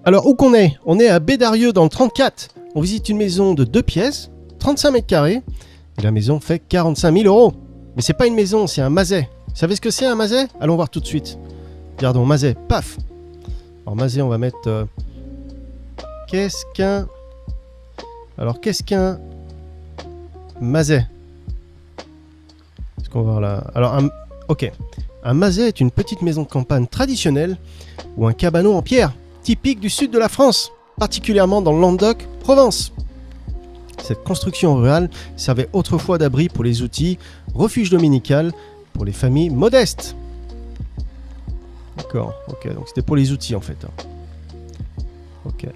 Alors, où qu'on est? On est à Bédarieux dans le 34. On visite une maison de 2 pièces, 35 mètres carrés. Et la maison fait 45 000 €. Mais c'est pas une maison, c'est un mazet. Vous savez ce que c'est un mazet? Allons voir tout de suite. Regardons, mazet, paf. Alors, mazet, on va mettre... Qu'est-ce qu'un mazet? Est-ce qu'on va voir là? Alors, ok. Un mazet est une petite maison de campagne traditionnelle ou un cabanon en pierre, typique du sud de la France, particulièrement dans le Languedoc, Provence. Cette construction rurale servait autrefois d'abri pour les outils, refuge dominical pour les familles modestes. D'accord, ok, donc c'était pour les outils en fait. Ok.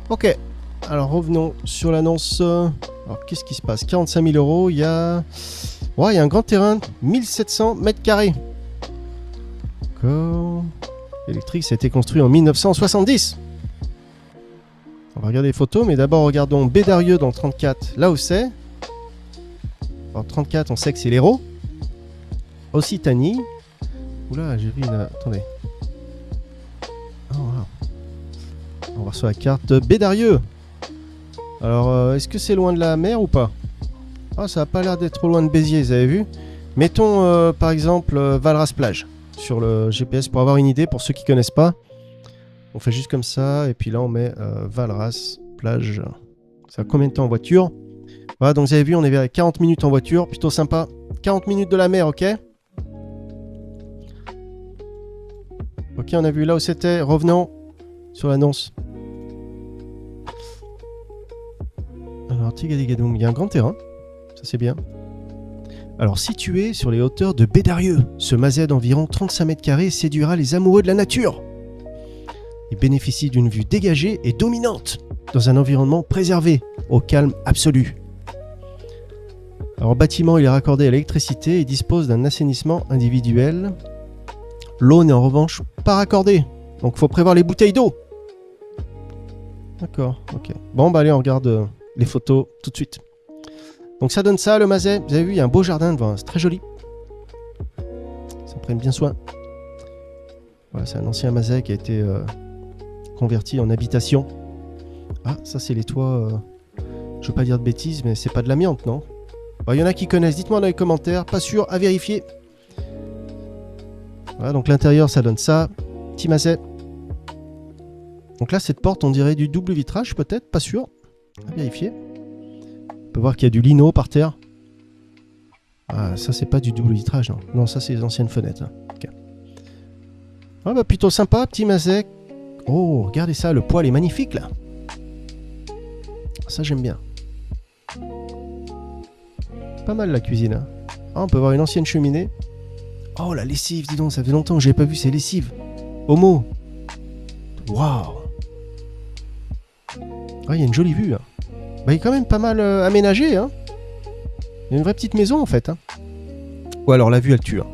Ok, alors revenons sur l'annonce. Alors qu'est-ce qui se passe? 45 000 €, il y a... Ouais, il y a un grand terrain, 1700 mètres carrés. D'accord. Électrique, ça a été construit en 1970. On va regarder les photos, mais d'abord regardons Bédarieux dans le 34, là où c'est. Alors 34, on sait que c'est l'Hérault. Occitanie. Oula, j'ai vu une... Attendez. Oh, wow. On va sur la carte Bédarieux. Alors, est-ce que c'est loin de la mer ou pas? Ah, ça n'a pas l'air d'être trop loin de Béziers, vous avez vu? Mettons, par exemple, Valras-Plage sur le GPS pour avoir une idée, pour ceux qui ne connaissent pas. On fait juste comme ça, et puis là, on met Valras-Plage. Ça a combien de temps en voiture? Voilà, donc vous avez vu, on est vers 40 minutes en voiture, plutôt sympa. 40 minutes de la mer, ok? Ok, on a vu là où c'était. Revenons sur l'annonce. Alors, Tigadigadoum, il y a un grand terrain. Ça, c'est bien. Alors, situé sur les hauteurs de Bédarieux, ce mazet d'environ 35 mètres carrés séduira les amoureux de la nature. Il bénéficie d'une vue dégagée et dominante, dans un environnement préservé, au calme absolu. Alors, le bâtiment, il est raccordé à l'électricité et dispose d'un assainissement individuel. L'eau n'est en revanche pas raccordée, donc il faut prévoir les bouteilles d'eau. D'accord, ok. Bon, bah allez, on regarde les photos tout de suite. Donc ça donne ça, le mazet. Vous avez vu, il y a un beau jardin devant, c'est très joli. Ça prend bien soin. Voilà, c'est un ancien mazet qui a été converti en habitation. Ah, ça c'est les toits... je veux pas dire de bêtises, mais c'est pas de l'amiante, non? Bah, y en a qui connaissent, dites-moi dans les commentaires. Pas sûr, à vérifier. Voilà, donc l'intérieur, ça donne ça. Petit mazet. Donc là, cette porte, on dirait du double vitrage, peut-être, pas sûr. À vérifier. On peut voir qu'il y a du lino par terre. Ah, ça, c'est pas du double vitrage, non. Non, ça, c'est les anciennes fenêtres. Hein. Okay. Ah, bah, plutôt sympa, petit mazet. Oh, regardez ça, le poêle est magnifique, là. Ça, j'aime bien. Pas mal, la cuisine. Hein. Ah, on peut voir une ancienne cheminée. Oh, la lessive, dis donc, ça fait longtemps que j'ai pas vu ces lessives. Homo. Waouh. Ah, il y a une jolie vue. Hein. Bah, il est quand même pas mal aménagé. Hein. Il y a une vraie petite maison, en fait. Hein. Ou alors, la vue, elle tue. Hein.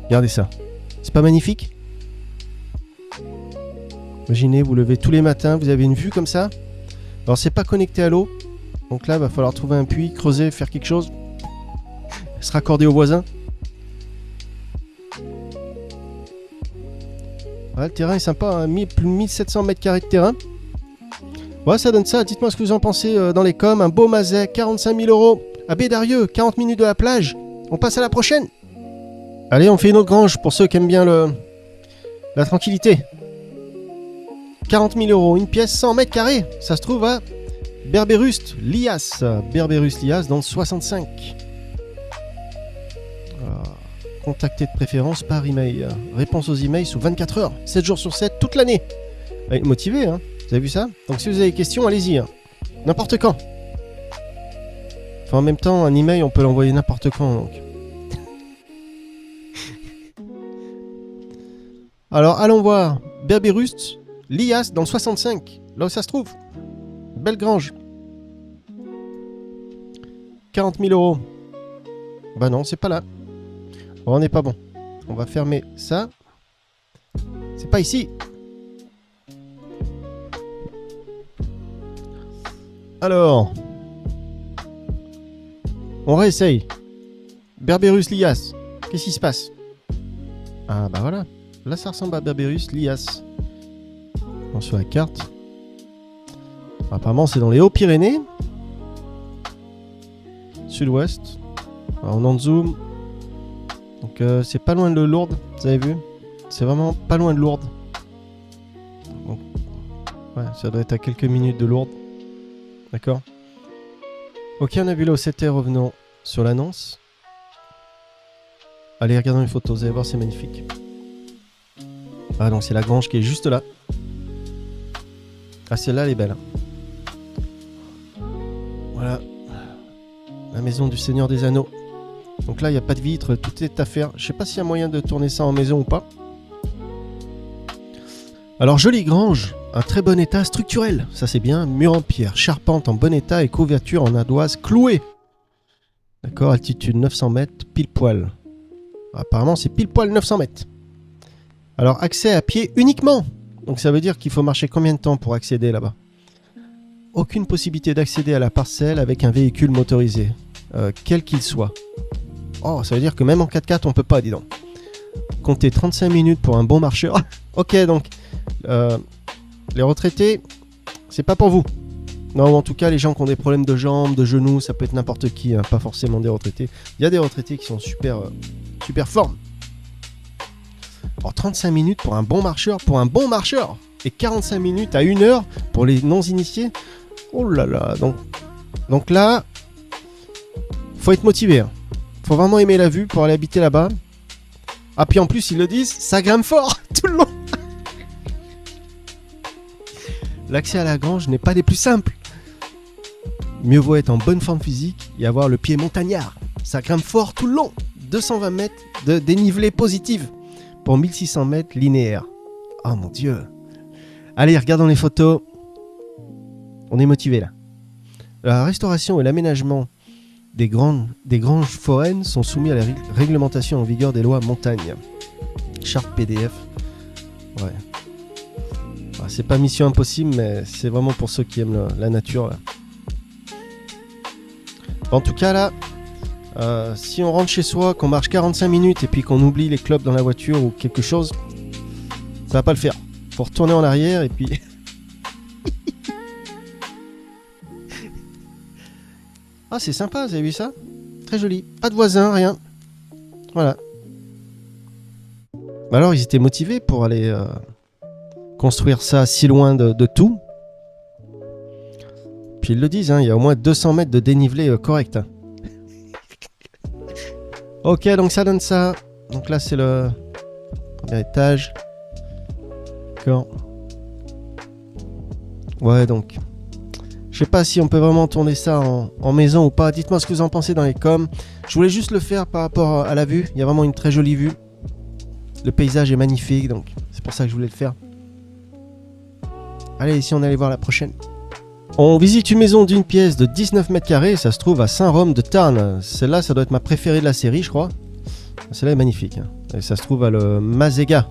Regardez ça. C'est pas magnifique? Imaginez, vous levez tous les matins, vous avez une vue comme ça. Alors, c'est pas connecté à l'eau. Donc là, il va falloir trouver un puits, creuser, faire quelque chose. Se raccorder aux voisins. Ouais, le terrain est sympa, hein. Plus de 1700 mètres carrés de terrain. Ouais, ça donne ça. Dites-moi ce que vous en pensez dans les coms. Un beau mazet, 45 000 € à Bédarieux, 40 minutes de la plage. On passe à la prochaine. Allez, on fait une autre grange pour ceux qui aiment bien la tranquillité. 40 000 €, une pièce 100 mètres carrés. Ça se trouve à Berbérust, Lias. Berbérust, Lias dans le 65. Contactez de préférence par email. Réponse aux emails sous 24 heures, 7 jours sur 7, toute l'année. Motivé, hein. Vous avez vu ça? Donc si vous avez des questions, allez-y. Hein. N'importe quand. Enfin, en même temps, un email, on peut l'envoyer n'importe quand. Donc. Alors, allons voir. Berbérust, Lias dans le 65. Là où ça se trouve. Belle grange. 40 000 €. Bah non, c'est pas là. Bon, on n'est pas bon. On va fermer ça. C'est pas ici. Alors. On réessaye. Berbérust Lias. Qu'est-ce qui se passe? Ah bah voilà. Là ça ressemble à Berbérust Lias. bon, sur la carte. Apparemment, c'est dans les Hauts-Pyrénées. Sud-ouest. Alors, on en zoom. Donc, c'est pas loin de Lourdes, vous avez vu? C'est vraiment pas loin de Lourdes. Donc, ouais, ça doit être à quelques minutes de Lourdes. D'accord? Ok, on a vu là où c'était, revenons sur l'annonce. Allez, regardons les photos, vous allez voir, c'est magnifique. Ah, donc c'est la grange qui est juste là. Ah, celle-là, elle est belle. Voilà. La maison du Seigneur des Anneaux. Donc là, il n'y a pas de vitre, tout est à faire. Je sais pas s'il y a moyen de tourner ça en maison ou pas. Alors, jolie grange, un très bon état structurel. Ça, c'est bien. Mur en pierre, charpente en bon état et couverture en ardoise clouée. D'accord, altitude 900 mètres, pile poil. Apparemment, c'est pile poil 900 mètres. Alors, accès à pied uniquement. Donc, ça veut dire qu'il faut marcher combien de temps pour accéder là-bas? Aucune possibilité d'accéder à la parcelle avec un véhicule motorisé, quel qu'il soit. Oh, ça veut dire que même en 4x4, on peut pas, dis donc. Comptez 35 minutes pour un bon marcheur. Ok, donc, les retraités, c'est pas pour vous. Non, en tout cas, les gens qui ont des problèmes de jambes, de genoux, ça peut être n'importe qui, hein, pas forcément des retraités. Il y a des retraités qui sont super formes. Alors, 35 minutes pour un bon marcheur, et 45 minutes à 1 heure pour les non-initiés. Oh là là, donc là, faut être motivé. Hein. Faut vraiment aimer la vue pour aller habiter là-bas. Ah, puis en plus, ils le disent, ça grimpe fort tout le long. L'accès à la grange n'est pas des plus simples. Mieux vaut être en bonne forme physique et avoir le pied montagnard. Ça grimpe fort tout le long. 220 mètres de dénivelé positif pour 1600 mètres linéaires. Oh mon Dieu. Allez, regardons les photos. On est motivé là. La restauration et l'aménagement des granges foraines sont soumis à la réglementation en vigueur des lois montagne. Charte PDF. Ouais. Ah, c'est pas mission impossible, mais c'est vraiment pour ceux qui aiment la nature là. En tout cas là, si on rentre chez soi, qu'on marche 45 minutes et puis qu'on oublie les clopes dans la voiture ou quelque chose, ça va pas le faire. Faut retourner en arrière et puis... Ah, c'est sympa, vous avez vu ça? Très joli. Pas de voisins, rien. Voilà. Alors, ils étaient motivés pour aller construire ça si loin de tout. Puis ils le disent, hein, il y a au moins 200 mètres de dénivelé correct. Hein. Ok, donc ça donne ça. Donc là, c'est le premier étage. D'accord. Ouais, donc... Je sais pas si on peut vraiment tourner ça en maison ou pas. Dites-moi ce que vous en pensez dans les coms. Je voulais juste le faire par rapport à la vue. Il y a vraiment une très jolie vue. Le paysage est magnifique, donc c'est pour ça que je voulais le faire. Allez, ici on allait voir la prochaine. On visite une maison d'une pièce de 19 mètres carrés. Ça se trouve à Saint-Rome-de-Tarn. Celle-là, ça doit être ma préférée de la série, je crois. Celle-là est magnifique. Hein. Et ça se trouve à le Mazega.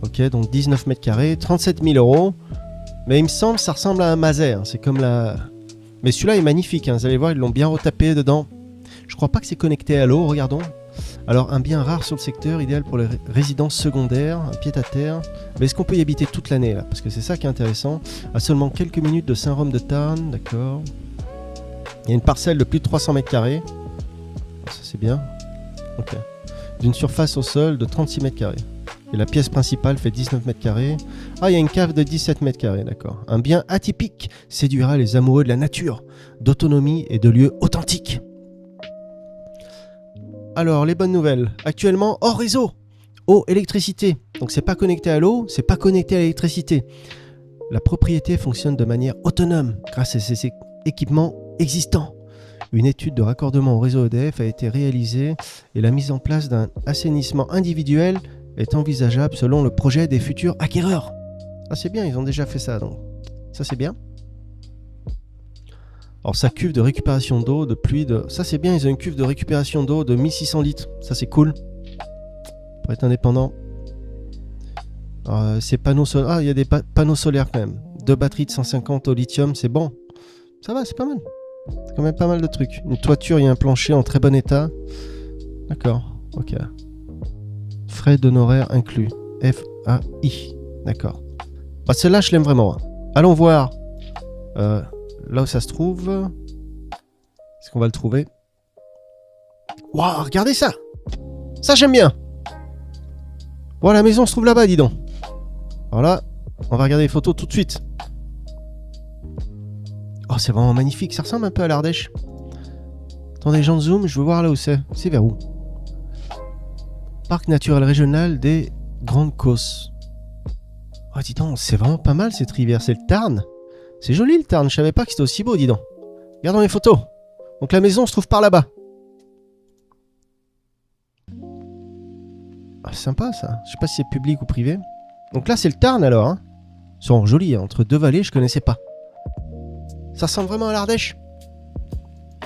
Ok, donc 19 mètres carrés, 37 000 €. Mais il me semble que ça ressemble à un Mazer. Hein. C'est comme la... Mais celui-là est magnifique. Hein. Vous allez voir, ils l'ont bien retapé dedans. Je crois pas que c'est connecté à l'eau, regardons. Alors, un bien rare sur le secteur, idéal pour les résidences secondaires, un pied-à-terre. Mais est-ce qu'on peut y habiter toute l'année, là? Parce que c'est ça qui est intéressant. À seulement quelques minutes de Saint-Rome-de-Tarn, d'accord. Il y a une parcelle de plus de 300 mètres carrés. Ça, c'est bien. Ok. D'une surface au sol de 36 mètres carrés. Et la pièce principale fait 19 mètres carrés. Ah, il y a une cave de 17 mètres carrés, d'accord. Un bien atypique séduira les amoureux de la nature, d'autonomie et de lieux authentiques. Alors, les bonnes nouvelles. Actuellement, hors réseau. Eau, électricité. Donc, c'est pas connecté à l'eau, c'est pas connecté à l'électricité. La propriété fonctionne de manière autonome grâce à ces équipements existants. Une étude de raccordement au réseau EDF a été réalisée et la mise en place d'un assainissement individuel est envisageable selon le projet des futurs acquéreurs. Ah, c'est bien, ils ont déjà fait ça, donc ça c'est bien. Alors sa cuve de récupération d'eau de pluie de... Ça c'est bien, ils ont une cuve de récupération d'eau de 1600 litres. Ça c'est cool. Pour être indépendant. Ces panneaux solaires... Ah, il y a des panneaux solaires quand même. 2 batteries de 150 au lithium, c'est bon. Ça va, c'est pas mal. C'est quand même pas mal de trucs. Une toiture, il y a un plancher en très bon état. D'accord, ok. Frais d'honoraires inclus. FAI. D'accord. Ah, celle-là, je l'aime vraiment. Allons voir là où ça se trouve. Est-ce qu'on va le trouver? Waouh, regardez ça! Ça, j'aime bien! Voilà, la maison se trouve là-bas, dis donc. Voilà, on va regarder les photos tout de suite. Oh, c'est vraiment magnifique. Ça ressemble un peu à l'Ardèche. Attendez, j'en zoom, je veux voir là où c'est. C'est vers où? Parc naturel régional des Grandes Causses. Oh, dis donc, c'est vraiment pas mal cette rivière. C'est le Tarn. C'est joli le Tarn. Je savais pas que c'était aussi beau, dis donc. Regardons les photos. Donc la maison se trouve par là-bas. Ah, sympa ça. Je sais pas si c'est public ou privé. Donc là, c'est le Tarn alors. Hein. Ils sont jolis. Hein. Entre deux vallées, je connaissais pas. Ça ressemble vraiment à l'Ardèche.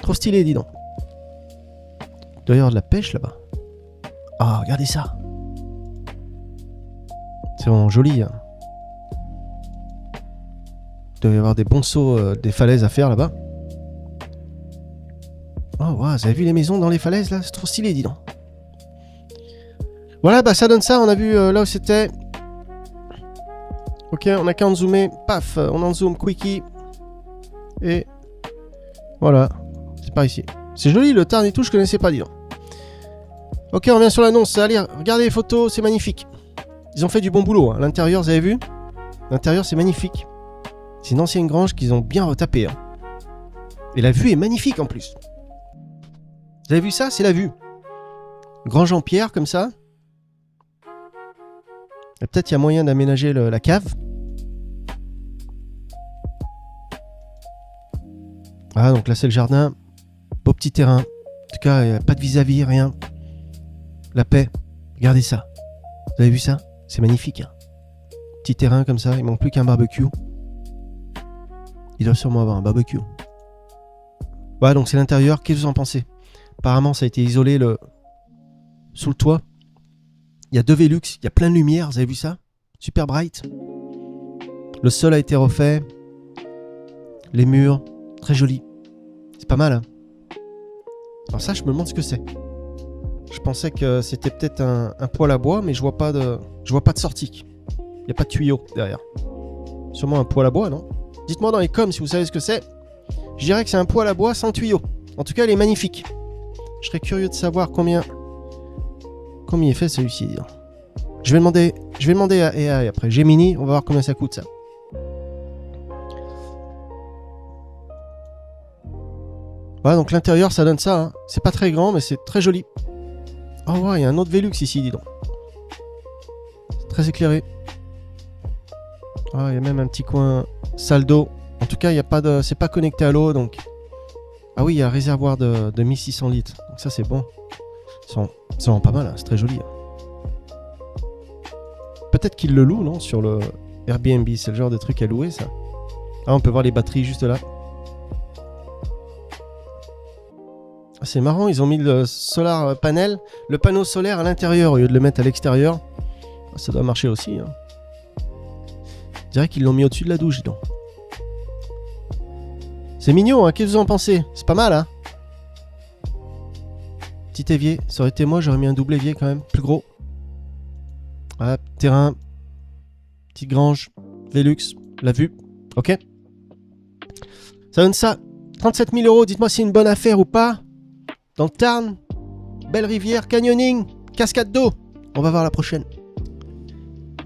Trop stylé, dis donc. D'ailleurs, de la pêche là-bas. Ah, regardez ça. C'est vraiment joli. Hein. Il doit y avoir des bons sauts, des falaises à faire là-bas. Oh, wow, vous avez vu les maisons dans les falaises là? C'est trop stylé, dis donc. Voilà, bah ça donne ça. On a vu là où c'était. Ok, on a qu'à en zoomer. Paf, on en zoom quickie. Et voilà. C'est par ici. C'est joli le Tarn et tout, je connaissais pas, dis donc. Ok, on revient sur l'annonce. Allez, regardez les photos, c'est magnifique. Ils ont fait du bon boulot. Hein. L'intérieur, vous avez vu? L'intérieur, c'est magnifique. C'est une ancienne grange qu'ils ont bien retapée. Hein. Et la vue est magnifique en plus. Vous avez vu ça? C'est la vue. Grange en pierre comme ça. Et peut-être il y a moyen d'aménager la cave. Ah, donc là c'est le jardin. Beau petit terrain. En tout cas, il n'y a pas de vis-à-vis, rien. La paix. Regardez ça. Vous avez vu ça? C'est magnifique. Hein. Petit terrain comme ça. Il manque plus qu'un barbecue. Il doit sûrement avoir un barbecue. Voilà, donc c'est l'intérieur. Qu'est-ce que vous en pensez? Apparemment, ça a été isolé sous le toit. Il y a 2 Velux. Il y a plein de lumière. Vous avez vu ça? Super bright. Le sol a été refait. Les murs. Très joli. C'est pas mal. Hein. Alors ça, je me demande ce que c'est. Je pensais que c'était peut-être un poêle à bois, mais je vois pas de sortie. Il n'y a pas de tuyau derrière. Sûrement un poêle à bois, non? Dites-moi dans les coms si vous savez ce que c'est. Je dirais que c'est un poêle à bois sans tuyau. En tout cas, il est magnifique. Je serais curieux de savoir combien il fait celui-ci. Je vais demander à AI après. Gemini, on va voir combien ça coûte ça. Voilà, donc l'intérieur, ça donne ça. Hein. C'est pas très grand, mais c'est très joli. Oh ouais, il y a un autre Velux ici, dis donc. C'est très éclairé. Ah, il y a même un petit coin salle d'eau. En tout cas, il y a pas de, c'est pas connecté à l'eau, donc. Ah oui, il y a un réservoir de 1600 litres. Donc ça, c'est bon. C'est vraiment pas mal, hein. C'est très joli. Hein. Peut-être qu'ils le louent, non? Sur le Airbnb, c'est le genre de truc à louer, ça. Ah, on peut voir les batteries juste là. Ah, c'est marrant, ils ont mis le solar panel, le panneau solaire à l'intérieur au lieu de le mettre à l'extérieur. Ah, ça doit marcher aussi. Hein. Je dirais qu'ils l'ont mis au-dessus de la douche, dis donc. C'est mignon, hein. Qu'est-ce que vous en pensez? C'est pas mal, hein? Petit évier, ça aurait été moi, j'aurais mis un double évier quand même, plus gros. Voilà, terrain, petite grange, Velux, la vue, ok. Ça donne ça, 37 000 €, dites-moi si c'est une bonne affaire ou pas. Dans le Tarn, belle rivière, canyoning, cascade d'eau. On va voir la prochaine.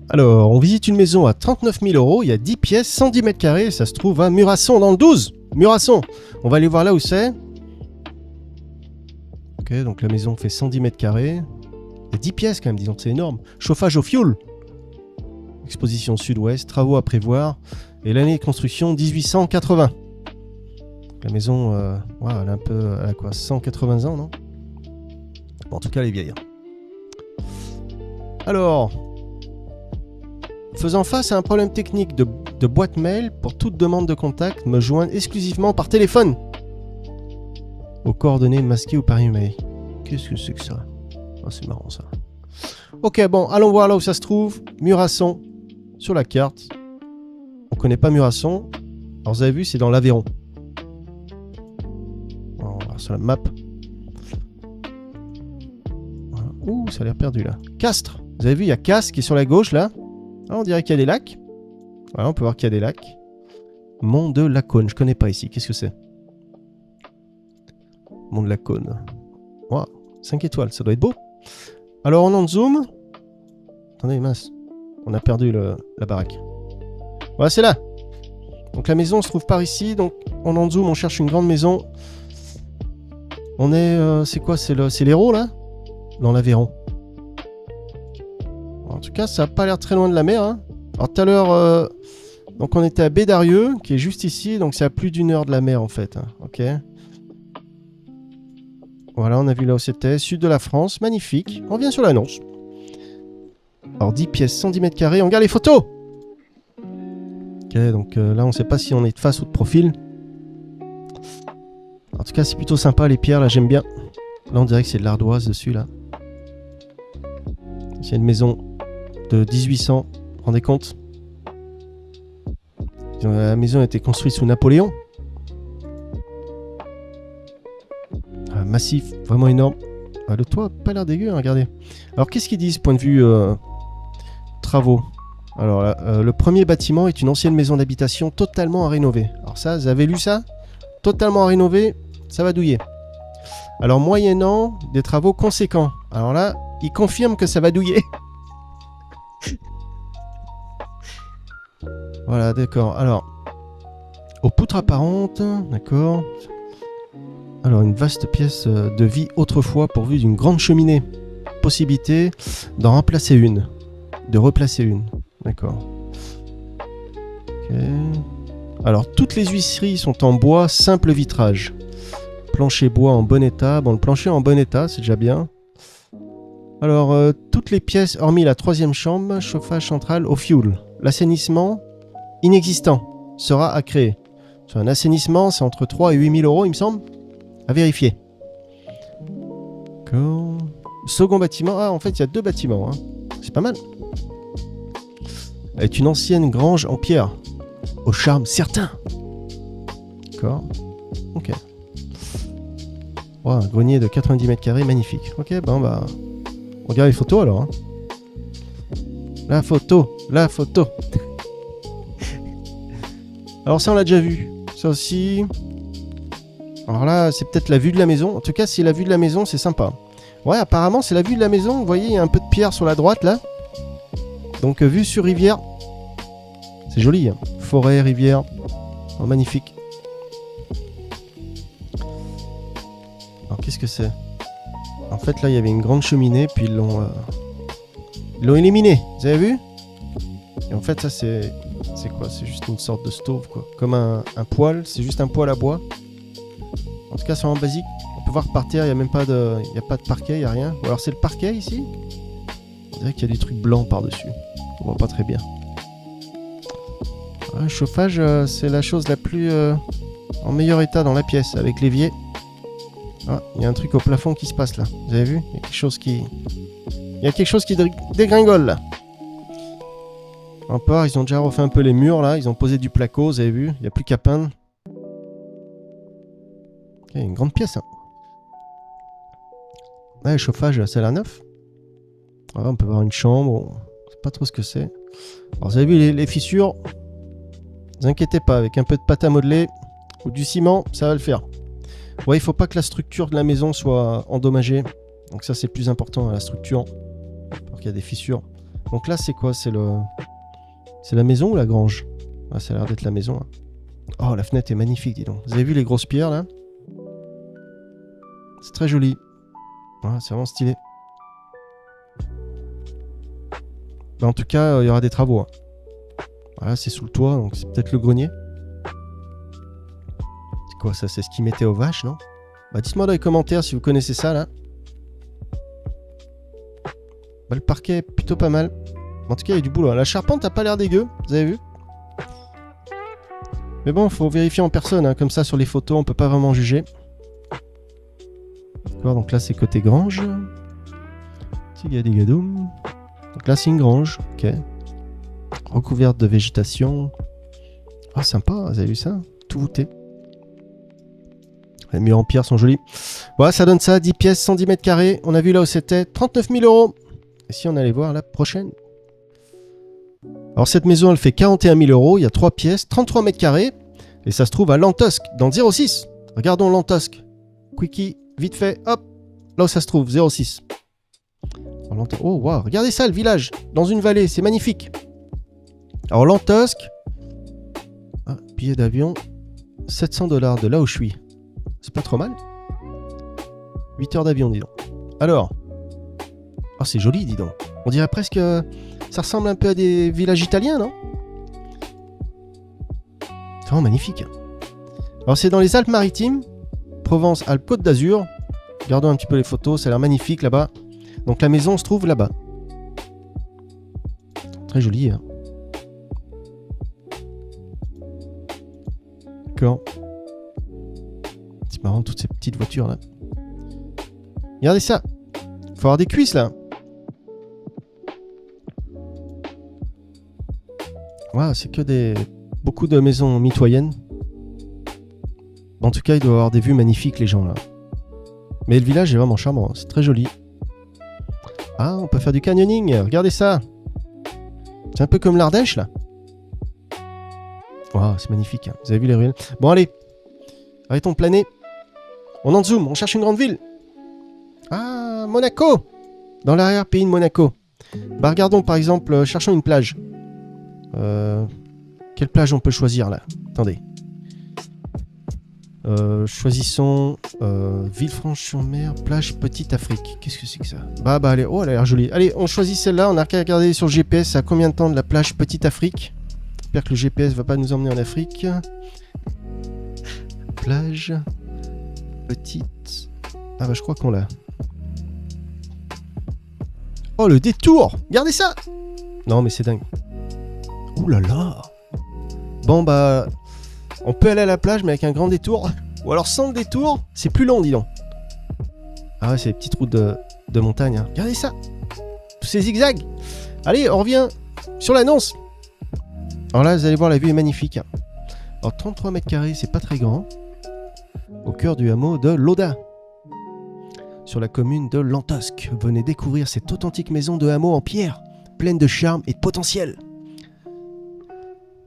Alors, on visite une maison à 39 000 €, il y a 10 pièces, 110 mètres carrés, ça se trouve à Murasson dans le 12. Murasson, on va aller voir là où c'est. Ok, donc la maison fait 110 mètres carrés. Il y a 10 pièces quand même, disons, c'est énorme. Chauffage au fioul. Exposition sud-ouest, travaux à prévoir. Et l'année de construction, 1880. La maison, ouais, elle a un peu, elle a quoi, 180 ans, non? Bon, en tout cas, elle est vieille. Alors, faisant face à un problème technique de boîte mail, pour toute demande de contact, me joindre exclusivement par téléphone. Aux coordonnées masquées ou par email. Qu'est-ce que c'est que ça? Oh, c'est marrant ça. Ok, bon, allons voir là où ça se trouve. Murasson, sur la carte. On connaît pas Murasson. Alors vous avez vu, c'est dans l'Aveyron. On va voir sur la map. Voilà. Ouh, ça a l'air perdu là. Castres. Vous avez vu, il y a Castres qui est sur la gauche là. Ah, on dirait qu'il y a des lacs. Voilà, on peut voir qu'il y a des lacs. Mont de Lacaune, je connais pas ici. Qu'est-ce que c'est? Mont de Lacaune. Wow, 5 étoiles, ça doit être beau. Alors on en zoom. Attendez, mince. On a perdu la baraque. Voilà, c'est là. Donc la maison se trouve par ici. Donc on en zoom, on cherche une grande maison. On est... c'est quoi? C'est l'Hérault là? Dans l'Aveyron. En tout cas, ça n'a pas l'air très loin de la mer. Hein. Alors tout à l'heure... donc on était à Bédarieux, qui est juste ici. Donc c'est à plus d'1 heure de la mer en fait. Hein. Ok. Voilà, on a vu là où c'était. Sud de la France, magnifique. On revient sur l'annonce. Alors 10 pièces, 110 mètres carrés. On regarde les photos. Ok, donc là on ne sait pas si on est de face ou de profil. En tout cas c'est plutôt sympa les pierres, là j'aime bien. Là on dirait que c'est de l'ardoise dessus là. C'est une maison de 1800, vous vous rendez compte? La maison a été construite sous Napoléon. Massif, vraiment énorme. Le toit a pas l'air dégueu, hein, regardez. Alors qu'est-ce qu'ils disent point de vue travaux? Alors le premier bâtiment est une ancienne maison d'habitation totalement à rénover. Alors ça, vous avez lu ça? Totalement à rénover, ça va douiller. Alors moyennant des travaux conséquents. Alors là, il confirme que ça va douiller. Voilà, d'accord. Alors, aux poutres apparentes, d'accord. Alors une vaste pièce de vie autrefois pourvue d'une grande cheminée. Possibilité d'en remplacer une. De replacer une. D'accord. Ok. Alors toutes les huisseries sont en bois simple vitrage. Plancher bois en bon état. Bon, le plancher en bon état, c'est déjà bien. Alors toutes les pièces, hormis la 3e chambre, chauffage central au fioul. L'assainissement, inexistant, sera à créer. Sur un assainissement, c'est entre 3 et 8 000 €, il me semble. À vérifier. D'accord. Second bâtiment. Ah, en fait, il y a 2 bâtiments. Hein. C'est pas mal. Est une ancienne grange en pierre. Au charme certain. D'accord. Ok. Oh, un grenier de 90 mètres carrés, magnifique. Ok, bon, bah... on regarde les photos, alors. Hein. La photo. La photo. Alors ça, on l'a déjà vu. Ça aussi... Alors là, c'est peut-être la vue de la maison. En tout cas, c'est la vue de la maison, c'est sympa. Ouais, apparemment, c'est la vue de la maison. Vous voyez, il y a un peu de pierre sur la droite, là. Donc, vue sur rivière. C'est joli, hein. Forêt, rivière. Oh, magnifique. Alors, qu'est-ce que c'est? En fait, là, il y avait une grande cheminée, puis ils l'ont éliminée. Vous avez vu? Et en fait, ça, c'est quoi? C'est juste une sorte de stove, quoi. Comme un poêle. C'est juste un poêle à bois. En tout cas, c'est vraiment basique. On peut voir par terre, il n'y a même pas de, il y a pas de parquet, il n'y a rien. Ou alors c'est le parquet ici. On dirait qu'il y a des trucs blancs par-dessus. On voit pas très bien. Le chauffage, c'est la chose la plus en meilleur état dans la pièce, avec l'évier. Ah, il y a un truc au plafond qui se passe là. Vous avez vu? Il y a quelque chose qui dégringole là. En part, ils ont déjà refait un peu les murs là. Ils ont posé du placo, vous avez vu? Il n'y a plus qu'à peindre. Il y a une grande pièce. Hein. Ouais, le chauffage, ça a l'air neuf. Ouais, on peut voir une chambre. Je sais pas trop ce que c'est. Alors, vous avez vu les fissures? Ne vous inquiétez pas, avec un peu de pâte à modeler ou du ciment, ça va le faire. Ouais, il faut pas que la structure de la maison soit endommagée. Donc ça, c'est le plus important, la structure. Alors qu'il y a des fissures. Donc là, c'est quoi? C'est la maison ou la grange? Ah, ça a l'air d'être la maison. Hein. Oh, la fenêtre est magnifique, dis donc. Vous avez vu les grosses pierres, là? C'est très joli. Voilà, c'est vraiment stylé. Bah, en tout cas, il y aura des travaux. Hein. Voilà, c'est sous le toit, donc c'est peut-être le grenier. C'est quoi ça? C'est ce qu'ils mettaient aux vaches, non? Bah, dites-moi dans les commentaires si vous connaissez ça, là. Bah, le parquet est plutôt pas mal. En tout cas, il y a du boulot. La charpente a pas l'air dégueu, vous avez vu? Mais bon, faut vérifier en personne. Hein. Comme ça, sur les photos, on peut pas vraiment juger. D'accord, donc là, c'est côté grange. Tigadigadoum. Donc là, c'est une grange. Ok. Recouverte de végétation. Ah, sympa, vous avez vu ça? Tout voûté. Les murs en pierre sont jolis. Voilà, ça donne ça. 10 pièces, 110 mètres carrés. On a vu là où c'était 39 000 €. Et si on allait voir la prochaine? Alors cette maison, elle fait 41 000 €. Il y a 3 pièces, 33 mètres carrés. Et ça se trouve à Lantosque, dans le 06. Regardons Lantosque. Quickie, vite fait, hop. Là où ça se trouve, 06. Oh, waouh, regardez ça, le village. Dans une vallée, c'est magnifique. Alors Lantosque. Ah, billet d'avion. 700 $ de là où je suis. C'est pas trop mal. 8 heures d'avion, dis donc. Alors. Oh, c'est joli, dis donc. On dirait presque... ça ressemble un peu à des villages italiens, non? C'est vraiment magnifique. Alors, c'est dans les Alpes-Maritimes. Provence, Alpes, Côte d'Azur. Regardons un petit peu les photos. Ça a l'air magnifique, là-bas. Donc, la maison se trouve là-bas. Très joli, hein. D'accord. C'est marrant, toutes ces petites voitures, là. Regardez ça. Faut avoir des cuisses, là. Wow, c'est que beaucoup de maisons mitoyennes. En tout cas, il doit y avoir des vues magnifiques, les gens, là. Mais le village est vraiment charmant. C'est très joli. Ah, on peut faire du canyoning. Regardez ça. C'est un peu comme l'Ardèche, là. Wow, c'est magnifique. Hein. Vous avez vu les ruelles? Bon, allez. Arrêtons de planer. On en zoom. On cherche une grande ville. Ah, Monaco. Dans l'arrière-pays de Monaco. Bah, regardons, par exemple, cherchons une plage. Quelle plage on peut choisir, là? Attendez. Choisissons Villefranche-sur-Mer, plage Petite Afrique. Qu'est-ce que c'est que ça? Bah allez, oh elle a l'air jolie. Allez, on choisit celle-là, on a qu'à regarder sur le GPS à combien de temps de la plage Petite Afrique. J'espère que le GPS va pas nous emmener en Afrique. Plage Petite... Ah bah je crois qu'on l'a. Oh le détour! Regardez ça! Non mais c'est dingue. Ouh là là! Bon bah... On peut aller à la plage, mais avec un grand détour. Ou alors sans le détour, c'est plus long, dis donc. Ah ouais, c'est les petites routes de montagne. Hein. Regardez ça. Tous ces zigzags. Allez, on revient sur l'annonce. Alors là, vous allez voir, la vue est magnifique. Hein. Alors 33 mètres carrés, c'est pas très grand. Au cœur du hameau de Lauda. Sur la commune de Lantosque. Venez découvrir cette authentique maison de hameau en pierre. Pleine de charme et de potentiel.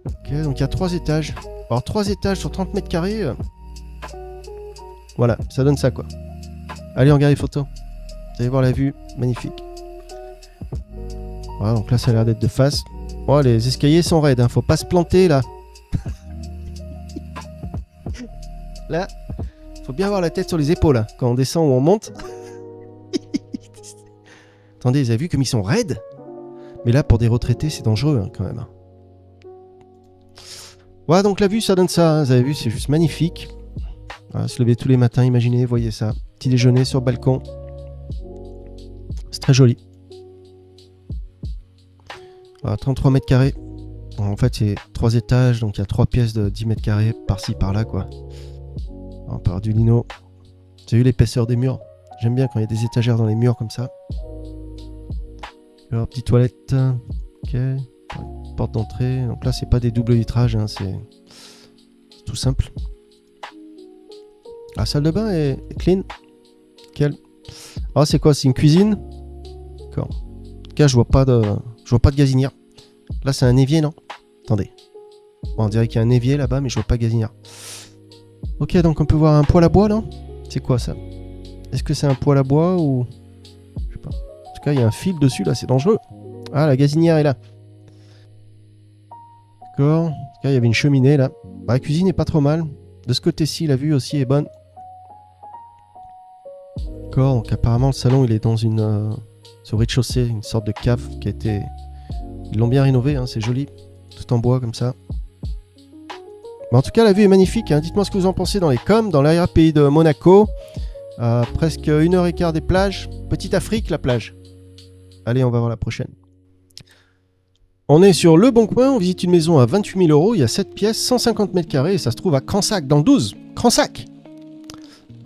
Ok, donc il y a 3 étages. Alors 3 étages sur 30 mètres carrés. Voilà, ça donne ça quoi. Allez, on regarde les photos. Vous allez voir la vue, magnifique. Voilà, donc là ça a l'air d'être de face. Oh, les escaliers sont raides, hein. Faut pas se planter là. Là, faut bien avoir la tête sur les épaules hein, quand on descend ou on monte. Attendez, vous avez vu comme ils sont raides? Mais là, pour des retraités, c'est dangereux hein, quand même. Voilà, donc la vue, ça donne ça. Hein. Vous avez vu, c'est juste magnifique. Voilà, se lever tous les matins, imaginez, voyez ça. Petit déjeuner sur le balcon. C'est très joli. Voilà, 33 mètres carrés. Bon, en fait, c'est 3 étages, donc il y a 3 pièces de 10 mètres carrés, par-ci, par-là, quoi. On peut avoir du lino. Vous avez vu l'épaisseur des murs? J'aime bien quand il y a des étagères dans les murs comme ça. Alors, petite toilette. Ok. Porte d'entrée. Donc là, c'est pas des doubles vitrages, hein, c'est tout simple. La salle de bain est clean. Nickel. Ah, c'est quoi? C'est une cuisine? D'accord. En tout cas, je vois pas de gazinière. Là, c'est un évier, non? Attendez. Bon, on dirait qu'il y a un évier là-bas, mais je vois pas de gazinière. Ok, donc on peut voir un poêle à bois, là. C'est quoi ça? Est-ce que c'est un poêle à bois ou... Je sais pas. En tout cas, il y a un fil dessus, là, c'est dangereux. Ah, la gazinière est là. D'accord. En tout cas, il y avait une cheminée, là. Bah, la cuisine est pas trop mal. De ce côté-ci, la vue aussi est bonne. D'accord, donc apparemment, le salon, il est dans une... sur le rez-de-chaussée, une sorte de cave qui a été... Ils l'ont bien rénové, hein, c'est joli. Tout en bois, comme ça. Mais en tout cas, la vue est magnifique. Hein. Dites-moi ce que vous en pensez dans les coms, dans l'arrière-pays de Monaco. Presque 1h15 des plages. Petite Afrique, la plage. Allez, on va voir la prochaine. On est sur Le Bon Coin. On visite une maison à 28 000 €. Il y a 7 pièces, 150 mètres carrés. Et ça se trouve à Cransac, dans le 12. Cransac.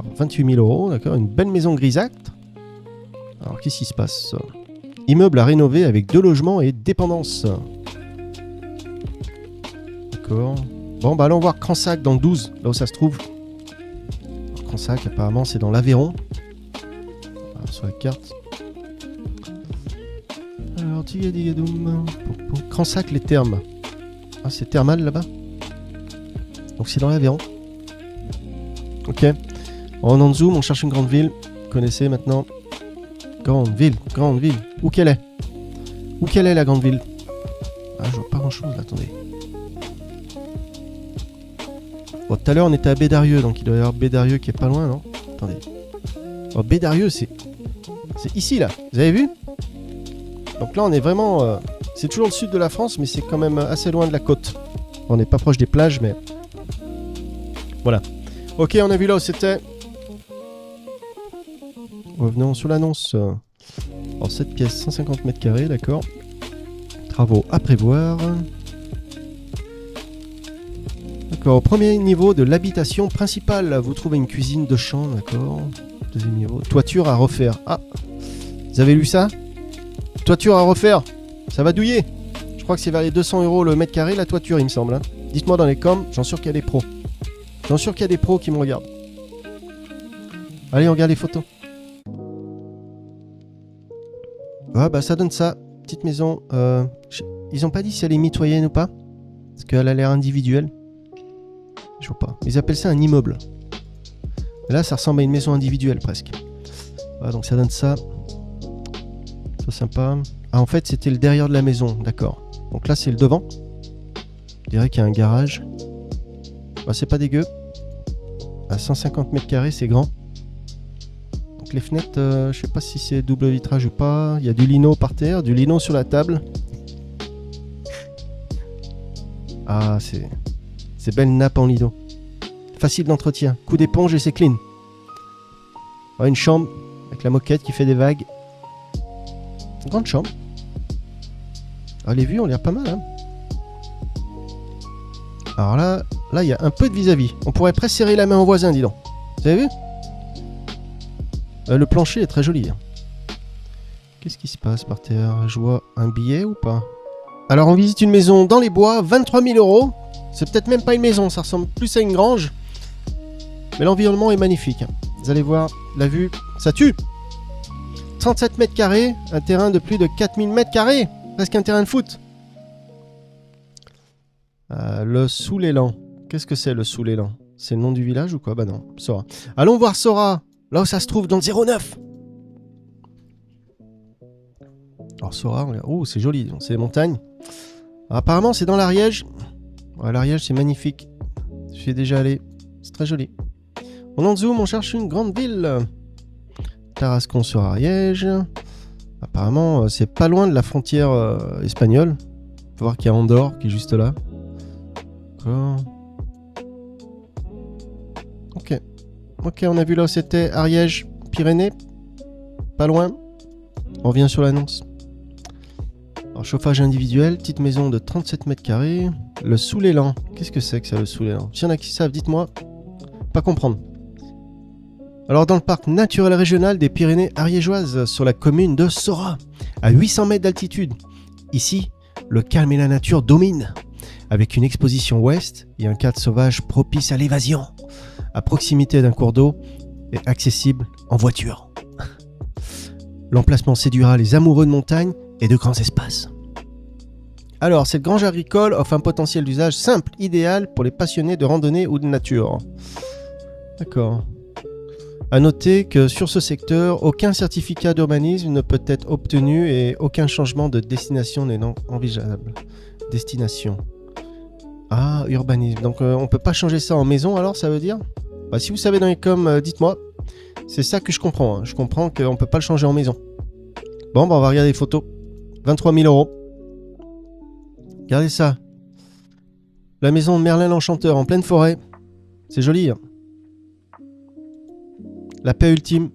Alors, 28 000 €, d'accord. Une belle maison grisâtre. Alors, qu'est-ce qui se passe? Immeuble à rénover avec 2 logements et dépendance. D'accord. Bon, bah allons voir Cransac dans le 12, là où ça se trouve. Alors, Cransac, apparemment, c'est dans l'Aveyron. Sur la carte. Alors, Cransac les thermes. Ah, c'est thermal là-bas. Donc c'est dans l'Aveyron. Ok. On en zoom, on cherche une grande ville. Vous connaissez maintenant. Grande ville. Où qu'elle est? Où qu'elle est la grande ville? Ah, je vois pas grand chose là, attendez. Bon, tout à l'heure on était à Bédarieux, donc il doit y avoir Bédarieux qui est pas loin, non? Attendez. Oh, Bédarieux, c'est ici là, vous avez vu? Donc là on est vraiment... c'est toujours le sud de la France, mais c'est quand même assez loin de la côte. On n'est pas proche des plages, mais... Voilà. Ok, on a vu là où c'était. Revenons sur l'annonce. Alors, cette pièce, 150 mètres carrés, d'accord. Travaux à prévoir. D'accord, au premier niveau de l'habitation principale, vous trouvez une cuisine de chambre, d'accord. Deuxième niveau, toiture à refaire. Ah, vous avez lu ça? Toiture à refaire, ça va douiller. Je crois que c'est vers les 200 € le mètre carré, la toiture, il me semble. Hein. Dites-moi dans les coms, j'en suis sûr qu'il y a des pros. J'en suis sûr qu'il y a des pros qui me regardent. Allez, on regarde les photos. Ah bah ça donne ça. Petite maison. Ils ont pas dit si elle est mitoyenne ou pas? Parce qu'elle a l'air individuelle. Je vois pas. Ils appellent ça un immeuble. Et là, ça ressemble à une maison individuelle presque. Voilà, donc ça donne ça. C'est sympa. Ah, en fait, c'était le derrière de la maison. D'accord. Donc là, c'est le devant. Je dirais qu'il y a un garage. Bah, c'est pas dégueu. À 150 mètres carrés, c'est grand. Donc les fenêtres, je sais pas si c'est double vitrage ou pas. Il y a du lino par terre, du lino sur la table. Ah, c'est belle nappe en lino. Facile d'entretien. Coup d'éponge et c'est clean. Ah, une chambre avec la moquette qui fait des vagues. Une grande chambre. Ah, les vues ont l'air pas mal, hein. Alors là, il y a un peu de vis-à-vis. On pourrait presque serrer la main au voisin, dis donc. Vous avez vu? Le plancher est très joli. Hein. Qu'est-ce qui se passe par terre? Je vois un billet ou pas? Alors, on visite une maison dans les bois, 23 000 €. C'est peut-être même pas une maison, ça ressemble plus à une grange. Mais l'environnement est magnifique. Hein. Vous allez voir, la vue, ça tue. 37 mètres carrés, un terrain de plus de 4000 mètres carrés. Presque un terrain de foot. Le Soul-Élan. Qu'est-ce que c'est le Soul-Élan? C'est le nom du village ou quoi? Bah non, Sora. Allons voir Sora, là où ça se trouve, dans le 09. Alors Sora, oh c'est joli, c'est les montagnes. Alors, apparemment c'est dans l'Ariège. Ouais, l'Ariège c'est magnifique. Je suis déjà allé, c'est très joli. On en zoom, on cherche une grande ville. Tarascon sur Ariège. Apparemment c'est pas loin de la frontière espagnole. Faut voir qu'il y a Andorre qui est juste là. Ok, on a vu là où c'était Ariège, Pyrénées. Pas loin. On revient sur l'annonce. Alors, chauffage individuel, petite maison de 37 mètres carrés. Le Soul-Élan. Qu'est-ce que c'est que ça, le Soul-Élan? S'il y en a qui savent, dites-moi. Pas comprendre. Alors, dans le parc naturel régional des Pyrénées ariégeoises, sur la commune de Sora, à 800 mètres d'altitude. Ici, le calme et la nature dominent. Avec une exposition ouest et un cadre sauvage propice à l'évasion, à proximité d'un cours d'eau et accessible en voiture. L'emplacement séduira les amoureux de montagne et de grands espaces. Alors, cette grange agricole offre un potentiel d'usage simple, idéal pour les passionnés de randonnée ou de nature. D'accord. A noter que sur ce secteur, aucun certificat d'urbanisme ne peut être obtenu et aucun changement de destination n'est envisageable. Destination. Ah, urbanisme. Donc on peut pas changer ça en maison alors, ça veut dire? Bah, si vous savez dans les coms, dites-moi. C'est ça que je comprends. Hein. Je comprends qu'on peut pas le changer en maison. Bon, bah, on va regarder les photos. 23 000 €. Regardez ça. La maison de Merlin l'Enchanteur en pleine forêt. C'est joli. Hein. La paix ultime.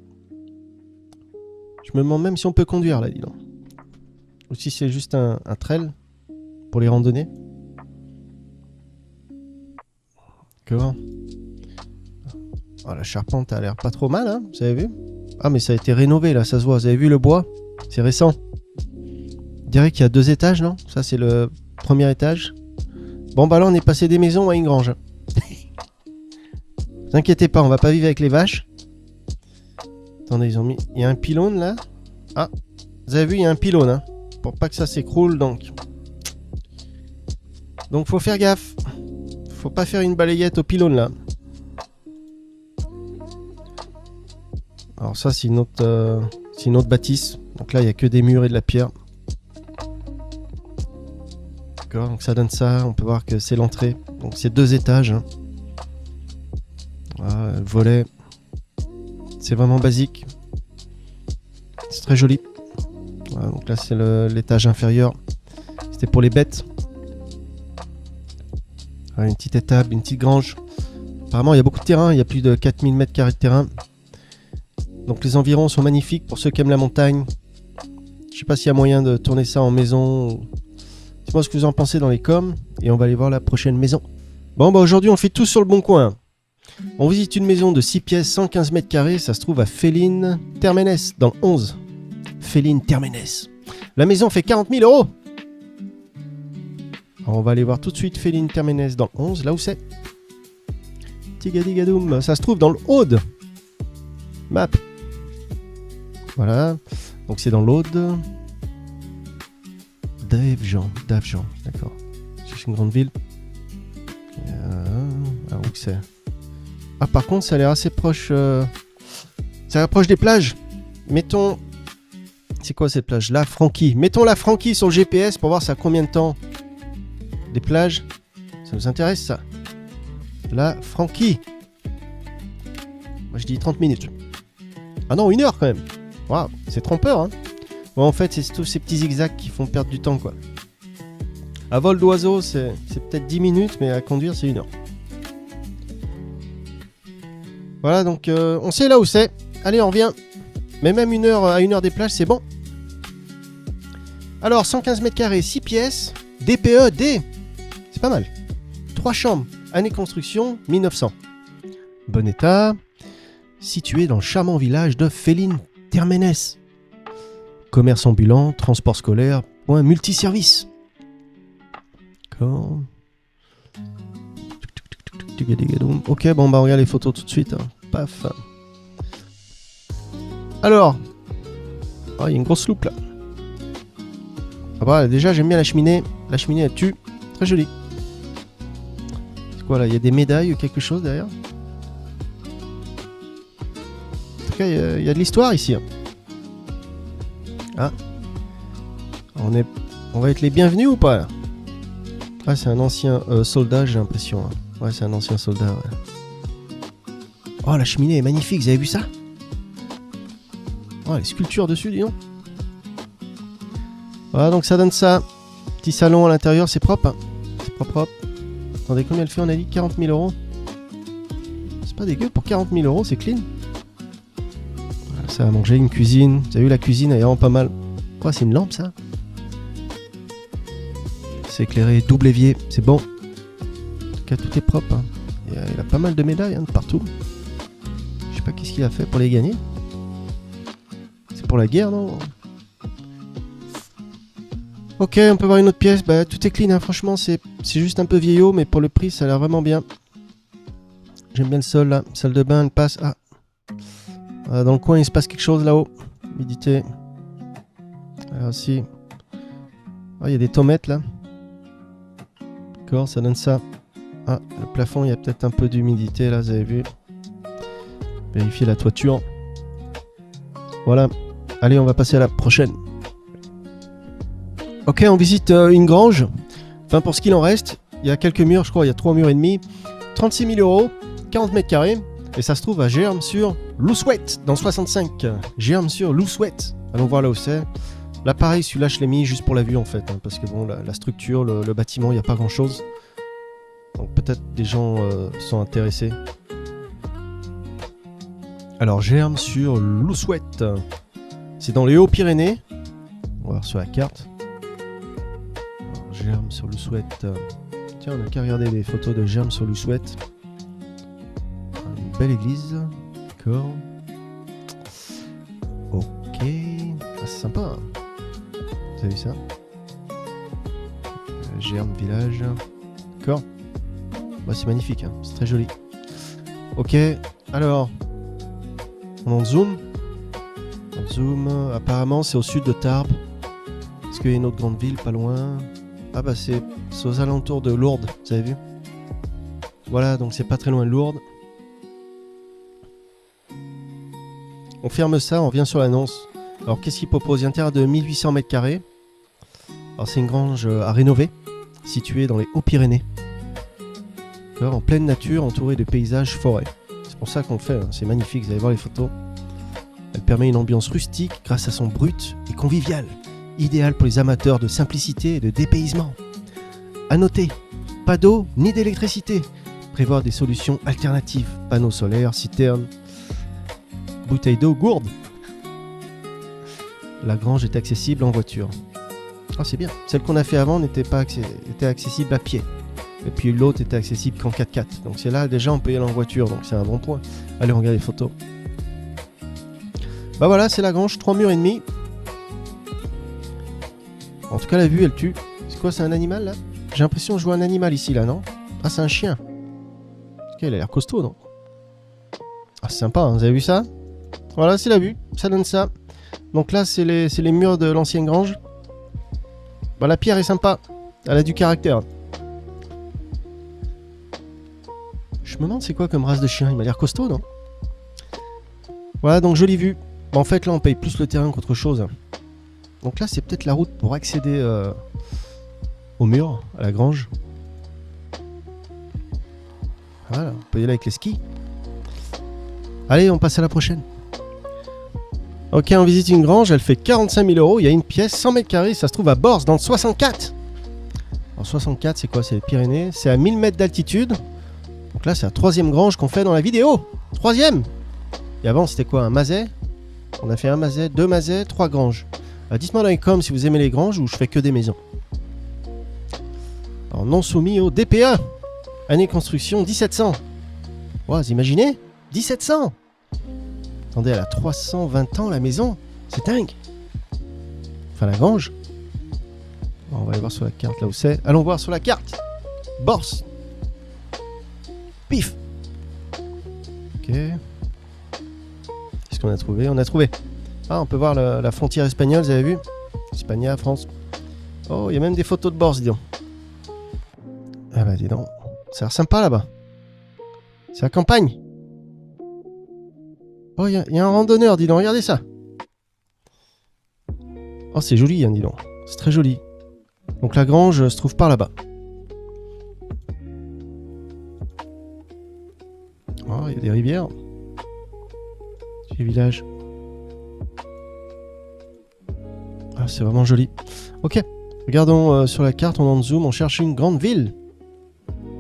Je me demande même si on peut conduire là, dis donc. Ou si c'est juste un trail pour les randonnées. Comment? Oh, la charpente a l'air pas trop mal, hein, vous avez vu? Ah, mais ça a été rénové là, ça se voit. Vous avez vu le bois? C'est récent. Je dirais qu'il y a 2 étages, non? Ça, c'est le premier étage. Bon, bah là, on est passé des maisons à une grange. Ne vous inquiétez pas, on va pas vivre avec les vaches. Attendez, ils ont mis. Il y a un pylône là. Ah, vous avez vu, il y a un pylône. Hein. pour pas que ça s'écroule, donc faut faire gaffe. Faut pas faire une balayette au pylône là. Alors ça c'est une autre bâtisse. Donc là il y a que des murs et de la pierre. D'accord, donc ça donne ça. On peut voir que c'est l'entrée. Donc c'est 2 étages. Hein. Voilà, le volet. C'est vraiment basique. C'est très joli. Voilà, donc là c'est l'étage inférieur. C'était pour les bêtes. Voilà, une petite étable, une petite grange. Apparemment il y a beaucoup de terrain. Il y a plus de 4000 m² de terrain. Donc les environs sont magnifiques pour ceux qui aiment la montagne. Je sais pas s'il y a moyen de tourner ça en maison. Dites-moi ce que vous en pensez dans les coms. Et on va aller voir la prochaine maison. Bon bah aujourd'hui on fait tout sur le bon coin. On visite une maison de 6 pièces, 115 m². Ça se trouve à Féline Termenès dans le 11. Féline Termenès. La maison fait 40 000 €. Alors on va aller voir tout de suite Féline Termenès dans le 11. Là où c'est. Tigadigadoum. Ça se trouve dans le Aude. Map. Voilà. Donc c'est dans l'Aude. Davejean, d'accord. C'est une grande ville. Où c'est? Ah par contre ça a l'air assez proche. Ça approche des plages. Mettons. C'est quoi cette plage? La Franquie. Mettons la Franquie sur le GPS pour voir ça a combien de temps. Des plages. Ça nous intéresse ça. La Franquie. Moi je dis 30 minutes. Ah non, 1 heure quand même. Waouh, c'est trompeur hein. Bon, en fait, c'est tous ces petits zigzags qui font perdre du temps, quoi. À vol d'oiseau, c'est peut-être 10 minutes, mais à conduire, c'est 1 heure. Voilà, donc on sait là où c'est. Allez, on revient. Mais même 1 heure à 1 heure des plages, c'est bon. Alors, 115 m², 6 pièces. DPE, D. C'est pas mal. 3 chambres. Année construction, 1900. Bon état. Situé dans le charmant village de Féline Termenès. Commerce ambulant, transport scolaire, point multiservice. D'accord. Ok, bon, bah on regarde les photos tout de suite. Hein. Paf. Alors. Oh, il y a une grosse loupe là. Ah bah, déjà, j'aime bien la cheminée. La cheminée, elle tue. Très jolie. C'est quoi là? Il y a des médailles ou quelque chose derrière? En tout cas, il y a de l'histoire ici. Hein. Ah. On va être les bienvenus ou pas là? Ah, c'est un ancien soldat, j'ai l'impression. Hein. Ouais, c'est un ancien soldat. Ouais. Oh, la cheminée est magnifique, vous avez vu ça? Oh, les sculptures dessus, dis donc. Voilà, donc ça donne ça. Petit salon à l'intérieur, c'est propre. Hein. C'est propre. Attendez, combien elle fait? On a dit 40 000 €. C'est pas dégueu pour 40 000 €, c'est clean. Voilà, ça à manger, une cuisine. Vous avez vu, la cuisine, elle est vraiment pas mal. Quoi, c'est une lampe ça? C'est éclairé, double évier, c'est bon. En tout cas, tout est propre. Hein. Il a pas mal de médailles hein, de partout. Je sais pas qu'est-ce qu'il a fait pour les gagner. C'est pour la guerre, non? Ok, on peut voir une autre pièce. Bah, tout est clean, hein. Franchement, c'est juste un peu vieillot, mais pour le prix, ça a l'air vraiment bien. J'aime bien le sol, là. Salle de bain, elle passe. Ah. Dans le coin, il se passe quelque chose là-haut. Humidité. Là aussi. Ah, il y a des tomates, là. D'accord, ça donne ça. Ah, le plafond, il y a peut-être un peu d'humidité, là, vous avez vu. Vérifier la toiture. Voilà. Allez, on va passer à la prochaine. Ok, on visite une grange. Enfin, pour ce qu'il en reste, il y a quelques murs, je crois, il y a 3 murs et demi. 36 000 €, 40 m². Et ça se trouve à Germes-sur-Lousouette, dans 65. Germes-sur-Lousouette. Allons voir là où c'est. Là, pareil, celui-là, je l'ai mis juste pour la vue, en fait. Hein, parce que, bon, la structure, le bâtiment, il n'y a pas grand-chose. Donc, peut-être des gens sont intéressés. Alors, Germes-sur-Lousouette. C'est dans les Hauts-Pyrénées. On va voir sur la carte. Germes-sur-Lousouette. Tiens, on a qu'à regarder les photos de Germes-sur-Lousouette. Une belle église. D'accord. Ok. Ah, c'est sympa. Hein. Vous avez vu ça? Germes village. D'accord. Bah, c'est magnifique. Hein. C'est très joli. Ok. Alors. On en zoom. On zoom. Apparemment, c'est au sud de Tarbes. qu'il y a une autre grande ville pas loin? Ah bah c'est aux alentours de Lourdes, vous avez vu? Voilà, donc c'est pas très loin de Lourdes. On ferme ça, on revient sur l'annonce. Alors qu'est-ce qu'il propose? Il y a un terrain de 1800 m². Alors c'est une grange à rénover, située dans les Hauts-Pyrénées. En pleine nature, entourée de paysages forêts. C'est pour ça qu'on le fait, hein. C'est magnifique, vous allez voir les photos. Elle permet une ambiance rustique grâce à son brut et convivial, idéal pour les amateurs de simplicité et de dépaysement. A noter, pas d'eau ni d'électricité. Prévoir des solutions alternatives, panneaux solaires, citernes, bouteilles d'eau, gourdes. La grange est accessible en voiture. Ah, c'est bien. Celle qu'on a fait avant n'était pas était accessible à pied. Et puis l'autre était accessible qu'en 4x4. Donc c'est là déjà on peut y aller en voiture, donc c'est un bon point. Allez, on regarde les photos. Bah voilà, c'est la grange, 3 murs et demi. En tout cas, la vue, elle tue. C'est quoi, c'est un animal là? J'ai l'impression que je vois un animal ici là, non? Ah, c'est un chien. Ok, il a l'air costaud, non? Ah, c'est sympa, hein, vous avez vu ça? Voilà, c'est la vue, ça donne ça. Donc là, c'est les murs de l'ancienne grange. Bah, la pierre est sympa, elle a du caractère. Je me demande c'est quoi comme race de chien, il m'a l'air costaud, non? Voilà, donc jolie vue. Bah, en fait, là, on paye plus le terrain qu'autre chose. Donc là, c'est peut-être la route pour accéder au mur, à la grange. Voilà, on peut y aller avec les skis. Allez, on passe à la prochaine. Ok, on visite une grange, elle fait 45 000 €. Il y a une pièce, 100 m², ça se trouve à Bors, dans le 64. Alors 64, c'est quoi? C'est les Pyrénées. C'est à 1000 mètres d'altitude. Donc là, c'est la 3e grange qu'on fait dans la vidéo. 3e. Et avant, c'était quoi? Un mazet. On a fait un mazet, 2 mazets, 3 granges. Dites-moi dans les coms si vous aimez les granges ou je fais que des maisons. Alors, non soumis au DPE. Année de construction 1700. Wow, vous imaginez? 1700. Attendez, elle a 320 ans la maison. C'est dingue. Enfin, la grange. Bon, on va aller voir sur la carte là où c'est. Allons voir sur la carte. Bors. Pif. Ok. Qu'est-ce qu'on a trouvé? On a trouvé. Ah, on peut voir la frontière espagnole, vous avez vu? Espagne, France. Oh, il y a même des photos de Bors, dis donc. Ah bah dis donc. Ça a l'air sympa là-bas. C'est la campagne. Oh, il y a un randonneur, dis donc, regardez ça. Oh, c'est joli, hein, dis donc. C'est très joli. Donc la grange se trouve par là-bas. Oh, il y a des rivières. Des villages. Ah, c'est vraiment joli. Ok, regardons sur la carte, on en zoom, on cherche une grande ville.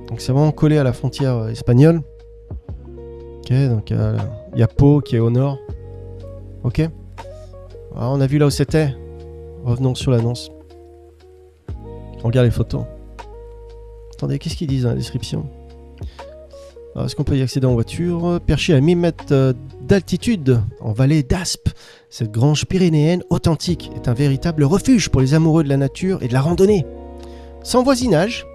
Donc c'est vraiment collé à la frontière espagnole. Ok, donc il y a Pau qui est au nord. Ok. Alors, on a vu là où c'était. Revenons sur l'annonce. On regarde les photos. Attendez, qu'est-ce qu'ils disent dans la description? Est-ce qu'on peut y accéder en voiture? Perché à 1000 mètres d'altitude, en vallée d'Aspe, cette grange pyrénéenne authentique est un véritable refuge pour les amoureux de la nature et de la randonnée. Sans voisinage,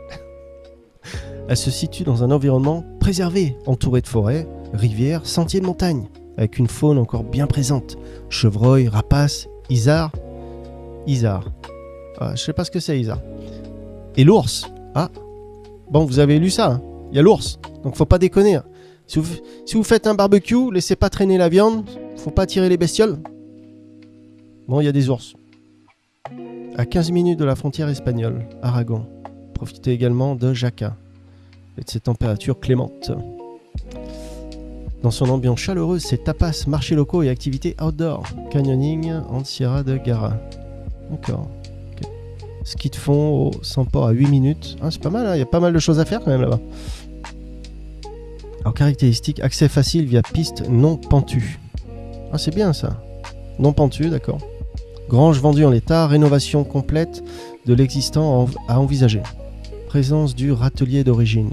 elle se situe dans un environnement préservé, entouré de forêts, rivières, sentiers de montagne, avec une faune encore bien présente. Chevreuils, rapaces, isards. Isard. Je sais pas ce que c'est, isard. Et l'ours. Ah, bon, vous avez lu ça, hein. Il y a l'ours, donc faut pas déconner. Si vous faites un barbecue, laissez pas traîner la viande, faut pas tirer les bestioles. Bon, il y a des ours. À 15 minutes de la frontière espagnole, Aragon. Profitez également de Jaca et de ses températures clémentes. Dans son ambiance chaleureuse, c'est tapas, marchés locaux et activités outdoor. Canyoning en Sierra de Gara. D'accord. Okay. Ski de fond au sans port à 8 minutes. Ah, c'est pas mal, hein, il y a pas mal de choses à faire quand même là-bas. Alors, caractéristiques, accès facile via piste non pentue. Ah, c'est bien ça. Non pentue, d'accord. Grange vendue en l'état, rénovation complète de l'existant à envisager. Présence du râtelier d'origine.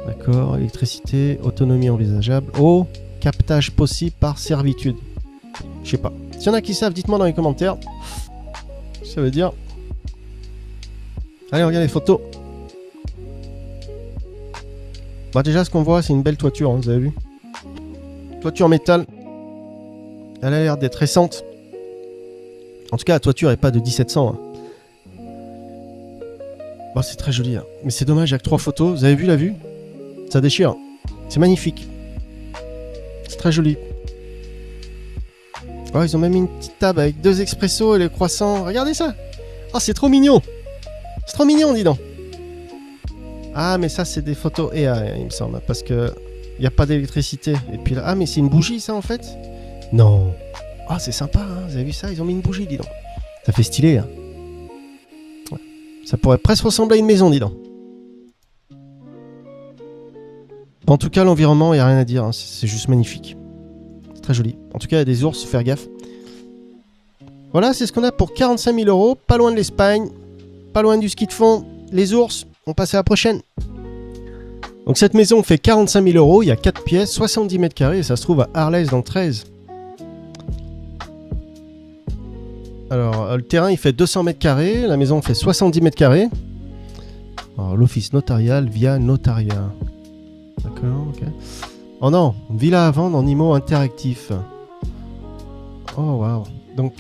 D'accord, électricité, autonomie envisageable. Eau, captage possible par servitude. Je sais pas. S'il y en a qui savent, dites-moi dans les commentaires. Ça veut dire. Allez, regarde les photos. Bah déjà, ce qu'on voit, c'est une belle toiture, hein, vous avez vu. Toiture métal. Elle a l'air d'être récente. En tout cas, la toiture n'est pas de 1700. Hein. Bon, c'est très joli. Hein. Mais c'est dommage, il n'y a que 3 photos. Vous avez vu la vue? Ça déchire. C'est magnifique. C'est très joli. Oh, ils ont même mis une petite table avec 2 expressos et les croissants. Regardez ça. Oh, c'est trop mignon. C'est trop mignon, dis donc. Ah, mais ça, c'est des photos EA, il me semble. Parce que il n'y a pas d'électricité. Et puis là... Ah, mais c'est une bougie, ça, en fait? Non. Ah, c'est sympa, hein. Vous avez vu ça? Ils ont mis une bougie, dis donc. Ça fait stylé, hein. Ouais. Ça pourrait presque ressembler à une maison, dis donc. En tout cas, l'environnement, il n'y a rien à dire. Hein. C'est juste magnifique. C'est très joli. En tout cas, il y a des ours, faut faire gaffe. Voilà, c'est ce qu'on a pour 45 000 euros. Pas loin de l'Espagne. Pas loin du ski de fond. Les ours. On passe à la prochaine. Donc cette maison fait 45 000 euros. Il y a 4 pièces, 70 mètres carrés. Et ça se trouve à Arles dans le 13. Alors, le terrain, il fait 200 mètres carrés. La maison fait 70 mètres carrés. Alors, l'office notarial via notariat. D'accord, ok. Oh non, villa à vendre en IMO interactif. Oh, waouh. Donc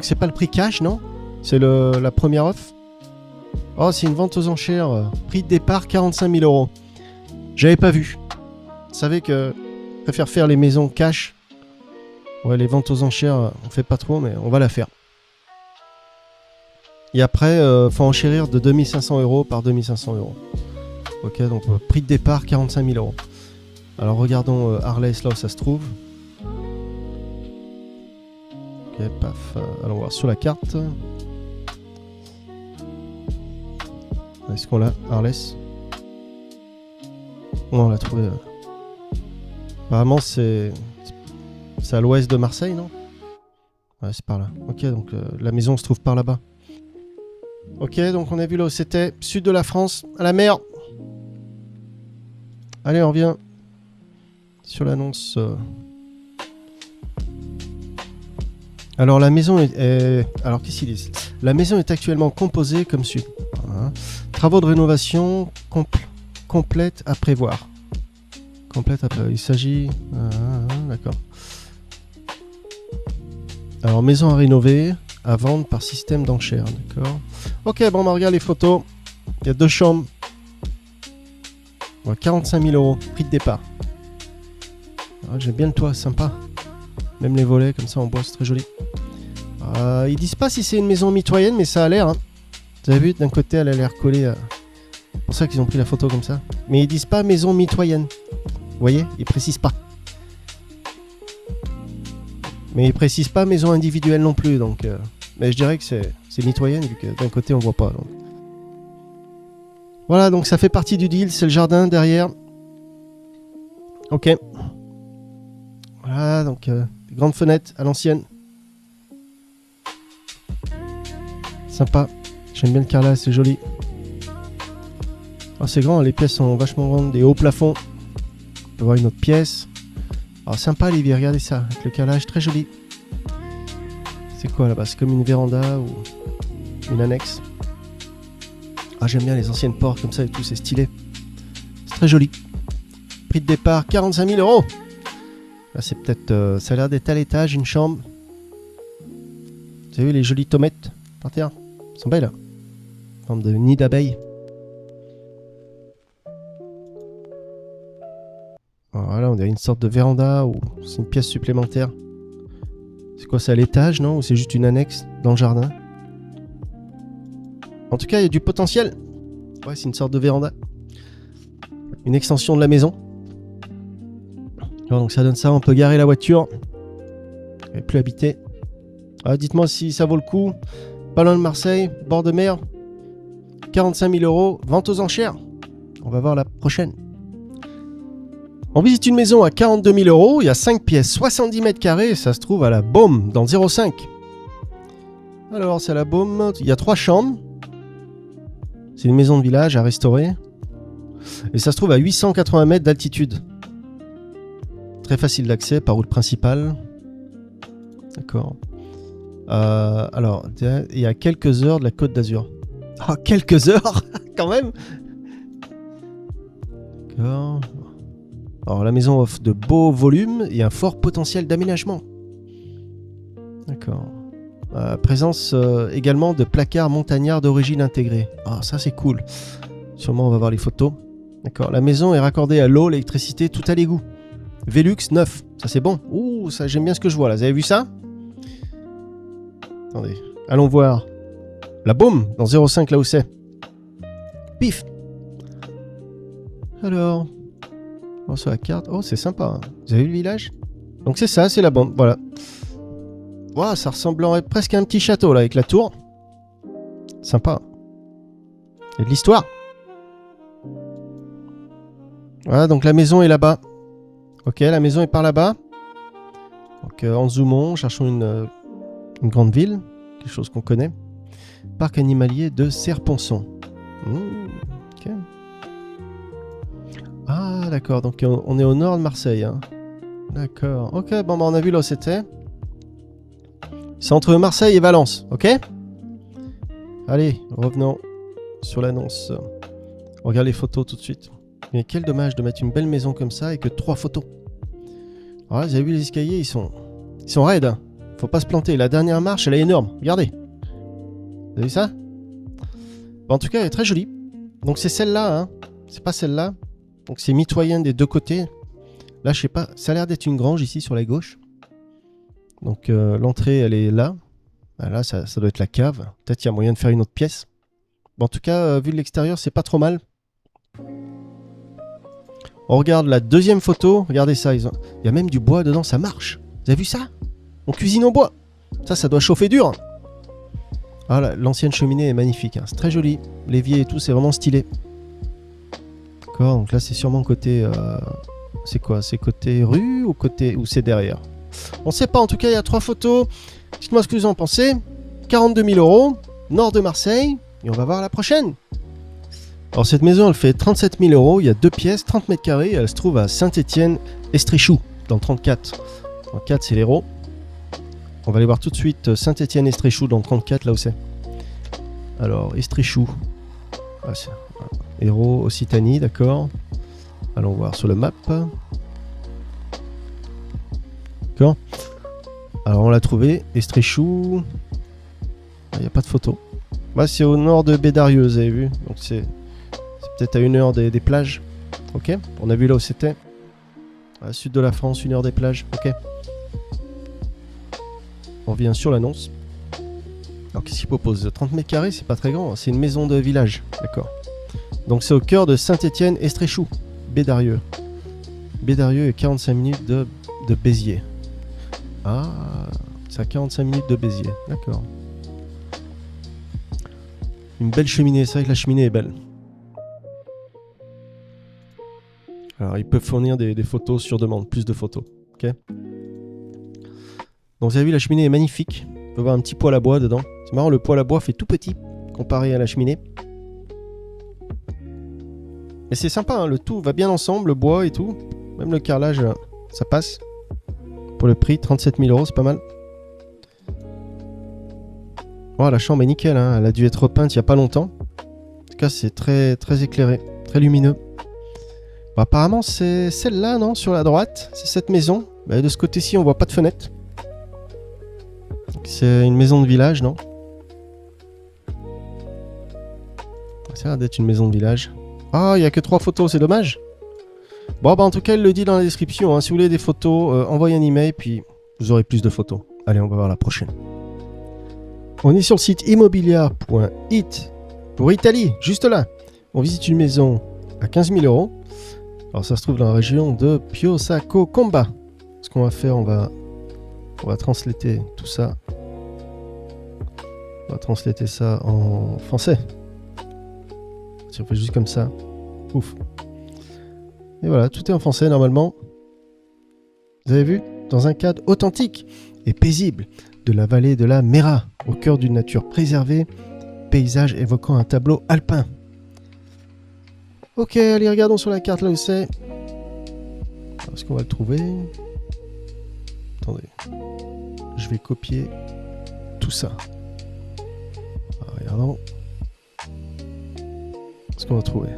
c'est pas le prix cash, non? C'est la première offre. Oh, c'est une vente aux enchères. Prix de départ, 45 000 euros. J'avais pas vu. Vous savez que je préfère faire les maisons cash. Ouais, les ventes aux enchères, on fait pas trop, mais on va la faire. Et après, faut enchérir de 2500 euros par 2500 euros. Ok, donc prix de départ, 45 000 euros. Alors regardons Arles, là où ça se trouve. Ok, paf. Allons voir sur la carte. Est-ce qu'on l'a, Arles? Non, on l'a trouvé. Apparemment, c'est à l'ouest de Marseille, non? Ouais, c'est par là. Ok, donc la maison se trouve par là-bas. Ok, donc on a vu là où c'était. Sud de la France, à la mer. Allez, on revient sur l'annonce. Alors la maison est... Alors qu'est-ce qu'ils disent? La maison est actuellement composée comme suit. Voilà. Travaux de rénovation complète à prévoir. Complète à prévoir. Il s'agit... d'accord. Alors maison à rénover, à vendre par système d'enchères. D'accord. Ok, bon, on regarde les photos. Il y a 2 chambres. 45 000 euros, prix de départ. Ah, j'aime bien le toit, sympa. Même les volets, comme ça en bois, c'est très joli. Ils disent pas si c'est une maison mitoyenne, mais ça a l'air. Hein. Vous avez vu, d'un côté, elle a l'air collée. C'est pour ça qu'ils ont pris la photo comme ça. Mais ils disent pas maison mitoyenne. Vous voyez, ils précisent pas. Mais ils précisent pas maison individuelle non plus. Donc, mais je dirais que c'est mitoyenne, vu que d'un côté, on voit pas. Donc. Voilà, donc ça fait partie du deal. C'est le jardin derrière. Ok. Voilà, donc des grandes fenêtres à l'ancienne. Sympa. J'aime bien le carrelage, c'est joli. Oh, c'est grand, les pièces sont vachement grandes. Des hauts plafonds. On peut voir une autre pièce. Oh, sympa, Olivier, regardez ça. Avec le carrelage, très joli. C'est quoi là-bas? C'est comme une véranda ou une annexe. Ah, j'aime bien les anciennes portes comme ça et tout, c'est stylé. C'est très joli. Prix de départ, 45 000 euros. Là, c'est peut-être... ça a l'air d'être à l'étage, une chambre. Vous avez vu les jolies tomates par terre? Elles sont belles. Hein, en forme de nid d'abeilles. Voilà, on dirait une sorte de véranda ou c'est une pièce supplémentaire. C'est quoi, c'est à l'étage, non? Ou c'est juste une annexe dans le jardin? En tout cas, il y a du potentiel. Ouais, c'est une sorte de véranda. Une extension de la maison. Alors, donc ça donne ça, on peut garer la voiture. Et plus habiter. Ah, dites-moi si ça vaut le coup. Pas loin de Marseille, bord de mer. 45 000 euros, vente aux enchères. On va voir la prochaine. On visite une maison à 42 000 euros. Il y a 5 pièces, 70 mètres carrés. Ça se trouve à la Baume, dans le 05. Alors, c'est à la Baume. Il y a 3 chambres. C'est une maison de village à restaurer. Et ça se trouve à 880 mètres d'altitude. Très facile d'accès par route principale. D'accord. Alors, il y a quelques heures de la Côte d'Azur. Ah, quelques heures quand même. D'accord. Alors, la maison offre de beaux volumes et un fort potentiel d'aménagement. D'accord. Présence également de placards montagnards d'origine intégrée. Ah, ça c'est cool. Sûrement on va voir les photos. D'accord. La maison est raccordée à l'eau, l'électricité, tout à l'égout. Velux 9. Ça c'est bon. Ouh, ça j'aime bien ce que je vois là. Vous avez vu ça? Attendez. Allons voir. La boum dans 05 là où c'est. Pif. Alors. On sur la carte. Oh, c'est sympa. Hein. Vous avez vu le village? Donc c'est ça, c'est la bombe. Voilà. Wow, ça ressemblerait presque à un petit château là avec la tour. Sympa. Il y a de l'histoire. Voilà, donc la maison est là-bas. Ok, la maison est par là-bas. Donc en zoomant, cherchons une grande ville. Quelque chose qu'on connaît. Parc animalier de Serponçon. Ok. Ah d'accord, donc on est au nord de Marseille. Hein. D'accord. Ok, bon bah on a vu là où c'était. C'est entre Marseille et Valence, ok? Allez, revenons sur l'annonce. On regarde les photos tout de suite. Mais quel dommage de mettre une belle maison comme ça et que 3 photos. Alors là, vous avez vu les escaliers, ils sont raides. Hein. Faut pas se planter. La dernière marche, elle est énorme. Regardez. Vous avez vu ça? Bon, en tout cas, elle est très jolie. Donc c'est celle-là, hein. C'est pas celle-là. Donc c'est mitoyen des deux côtés. Là, je sais pas. Ça a l'air d'être une grange ici sur la gauche. Donc l'entrée, elle est là. Ah, là, ça doit être la cave. Peut-être qu'il y a moyen de faire une autre pièce. Bon, en tout cas, vu de l'extérieur, c'est pas trop mal. On regarde la deuxième photo. Regardez ça. Il y a même du bois dedans. Ça marche. Vous avez vu ça? On cuisine au bois. Ça doit chauffer dur. Ah, l'ancienne cheminée est magnifique. Hein. C'est très joli. L'évier et tout, c'est vraiment stylé. D'accord. Donc là, c'est sûrement côté... c'est quoi? C'est côté rue ou côté... ou c'est derrière? On sait pas, en tout cas il y a 3 photos. Dites-moi ce que vous en pensez. 42 000 €, nord de Marseille. Et on va voir la prochaine. Alors cette maison elle fait 37 000 €. Il y a 2 pièces, 30 mètres carrés. Elle se trouve à Saint-Étienne-Estréchou, dans le 34. 34 c'est l'Hérault. On va aller voir tout de suite Saint-Étienne-Estréchou dans le 34, là où c'est. Alors Estréchou. Ah, Hérault, Occitanie, d'accord. Allons voir sur le map. D'accord. Alors on l'a trouvé, Estréchou. Il n'y a pas de photo. Bah, c'est au nord de Bédarieux, vous avez vu. Donc c'est peut-être à 1 heure des plages. Ok. On a vu là où c'était. À sud de la France, 1 heure des plages. Ok. On revient sur l'annonce. Alors qu'est-ce qu'il propose? 30 mètres carrés, c'est pas très grand. C'est une maison de village. D'accord. Donc c'est au cœur de Saint-Étienne-Estréchou. Bédarieux. Bédarieux est 45 minutes de Béziers. Ah, c'est à 45 minutes de Béziers, d'accord. Une belle cheminée, c'est vrai que la cheminée est belle. Alors, ils peuvent fournir des photos sur demande, plus de photos, ok. Donc, vous avez vu, la cheminée est magnifique. On peut voir un petit poêle à bois dedans. C'est marrant, le poêle à bois fait tout petit comparé à la cheminée. Et c'est sympa, hein, le tout va bien ensemble, le bois et tout. Même le carrelage, ça passe. Pour le prix, 37 000 €, c'est pas mal. Oh, la chambre est nickel, hein. Elle a dû être repeinte il n'y a pas longtemps. En tout cas, c'est très, très éclairé, très lumineux. Bon, apparemment, c'est celle-là, non? Sur la droite, c'est cette maison. Bah, de ce côté-ci, on voit pas de fenêtre. C'est une maison de village, non? Ça a l'air d'être une maison de village. Ah, il n'y a que 3 photos, c'est dommage. Bon, bah en tout cas, il le dit dans la description. Hein. Si vous voulez des photos, envoyez un email, puis vous aurez plus de photos. Allez, on va voir la prochaine. On est sur le site immobiliar.it pour Italie, juste là. On visite une maison à 15 000 €. Alors, ça se trouve dans la région de Piosacco Comba. Ce qu'on va faire, on va translater tout ça. On va translater ça en français. Si on fait juste comme ça. Ouf. Et voilà, tout est en français normalement. Vous avez vu? Dans un cadre authentique et paisible de la vallée de la Mera, au cœur d'une nature préservée, paysage évoquant un tableau alpin. Ok, allez, regardons sur la carte là où c'est. Est-ce qu'on va le trouver? Attendez. Je vais copier tout ça. Alors, regardons. Est-ce qu'on va trouver?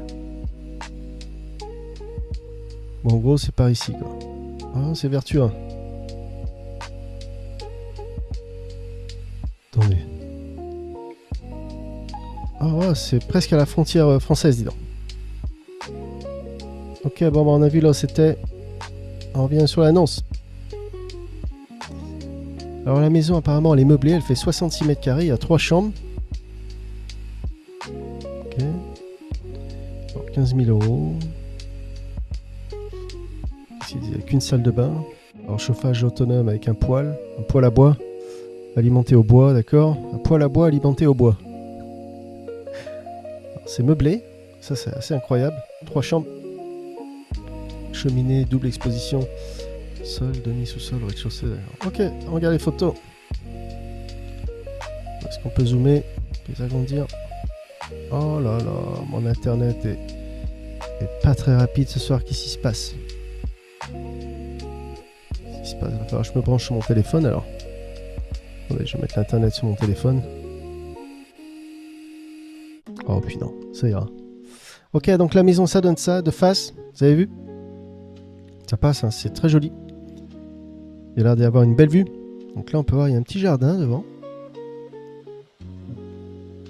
Bon, en gros, c'est par ici, quoi. Ah, c'est Verturin. Oh, c'est presque à la frontière française, dis donc. Ok, bon, bah, on a vu là où c'était. On revient sur l'annonce. Alors la maison apparemment elle est meublée, elle fait 66 mètres carrés, il y a 3 chambres. Ok. Pour 15 000 €. Ici il n'y a qu'une salle de bain. Alors chauffage autonome avec un poêle à bois, alimenté au bois, d'accord. Un poêle à bois alimenté au bois. C'est meublé, ça c'est assez incroyable. 3 chambres. Cheminée, double exposition. Sol, demi-sous-sol, rez-de-chaussée. Ok, on regarde les photos. Est-ce qu'on peut zoomer, les agrandir? Oh là là, mon internet est pas très rapide ce soir. Qu'est-ce qui se passe? Qu'est-ce qui se passe? Il va falloir que je me branche sur mon téléphone alors. Attendez, je vais mettre l'internet sur mon téléphone. Oh puis non, ça ira. Ok, donc la maison ça donne ça de face. Vous avez vu? Ça passe, hein, c'est très joli. Il y a l'air d'y avoir une belle vue. Donc là, on peut voir, il y a un petit jardin devant.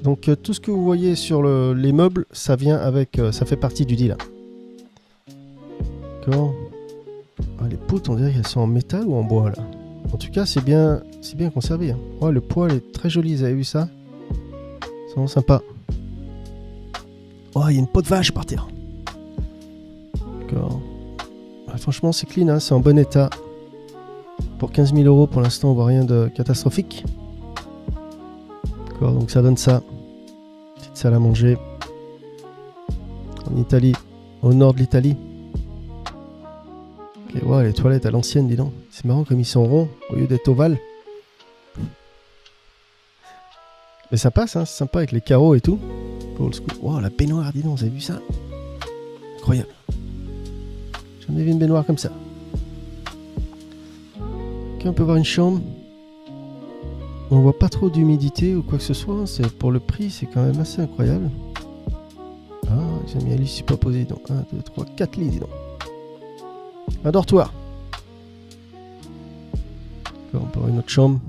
Donc tout ce que vous voyez sur les meubles, ça vient avec, ça fait partie du deal. D'accord. Ah, les poutres, on dirait qu'elles sont en métal ou en bois là. En tout cas, c'est bien conservé. Hein. Oh, le poêle est très joli, vous avez vu ça? C'est vraiment sympa. Oh, il y a une peau de vache par terre. D'accord. Ah, franchement, c'est clean, hein, c'est en bon état. Pour 15 000 € pour l'instant, on voit rien de catastrophique. D'accord, donc ça donne ça. Petite salle à manger. En Italie, au nord de l'Italie. Ok, ouais, les toilettes à l'ancienne, dis donc. C'est marrant comme ils sont ronds au lieu d'être ovales. Mais ça passe, hein, c'est sympa avec les carreaux et tout. Wow, la baignoire, dis donc, vous avez vu ça? Incroyable. Jamais vu une baignoire comme ça. Ok, on peut voir une chambre. On voit pas trop d'humidité ou quoi que ce soit. C'est pour le prix, c'est quand même assez incroyable. Ah, ils ont mis un lit superposé. Donc 1, 2, 3, 4 lits, dis donc. Un dortoir. D'accord, on peut voir une autre chambre.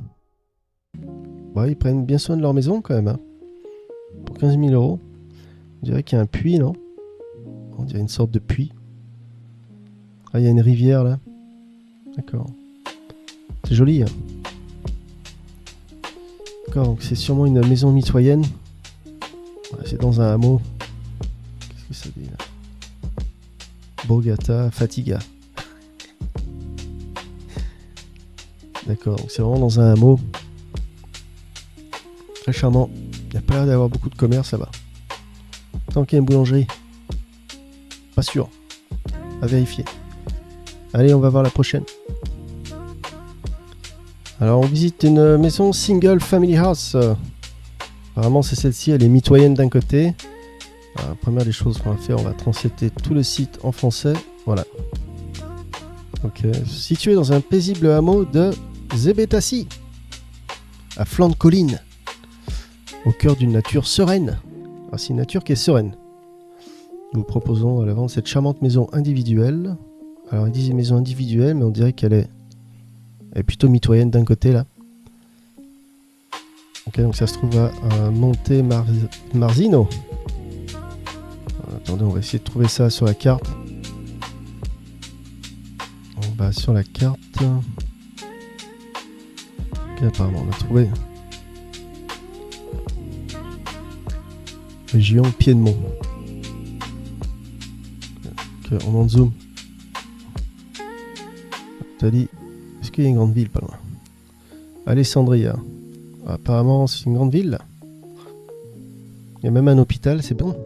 Ouais, ils prennent bien soin de leur maison quand même. Hein. Pour 15 000 €. On dirait qu'il y a un puits, non? On dirait une sorte de puits. Ah, il y a une rivière là. D'accord. C'est joli. Hein. D'accord, donc c'est sûrement une maison mitoyenne. Ouais, c'est dans un hameau. Qu'est-ce que ça dit là? Bogata, Fatiga. D'accord, donc c'est vraiment dans un hameau. Très charmant. Il n'y a pas l'air d'avoir beaucoup de commerce là-bas. Tant qu'il y a une boulangerie. Pas sûr. À vérifier. Allez, on va voir la prochaine. Alors, on visite une maison single family house. Apparemment, c'est celle-ci. Elle est mitoyenne d'un côté. Alors, la première des choses qu'on va faire, on va translater tout le site en français. Voilà. Ok. Situé dans un paisible hameau de Zebetasi, à flanc de colline, au cœur d'une nature sereine. Ah, c'est une nature qui est sereine. Nous vous proposons à la vente cette charmante maison individuelle. Alors, ils disent maison individuelle, mais on dirait qu'elle est plutôt mitoyenne d'un côté là. Ok, donc ça se trouve à Monte Marzino. Attendez, on va essayer de trouver ça sur la carte. On va sur la carte. Ok, apparemment, on a trouvé. Région Piedmont. Ok, on en zoom. Italie. Est-ce qu'il y a une grande ville pas loin? Alessandria. Apparemment, c'est une grande ville là. Il y a même un hôpital, c'est bon.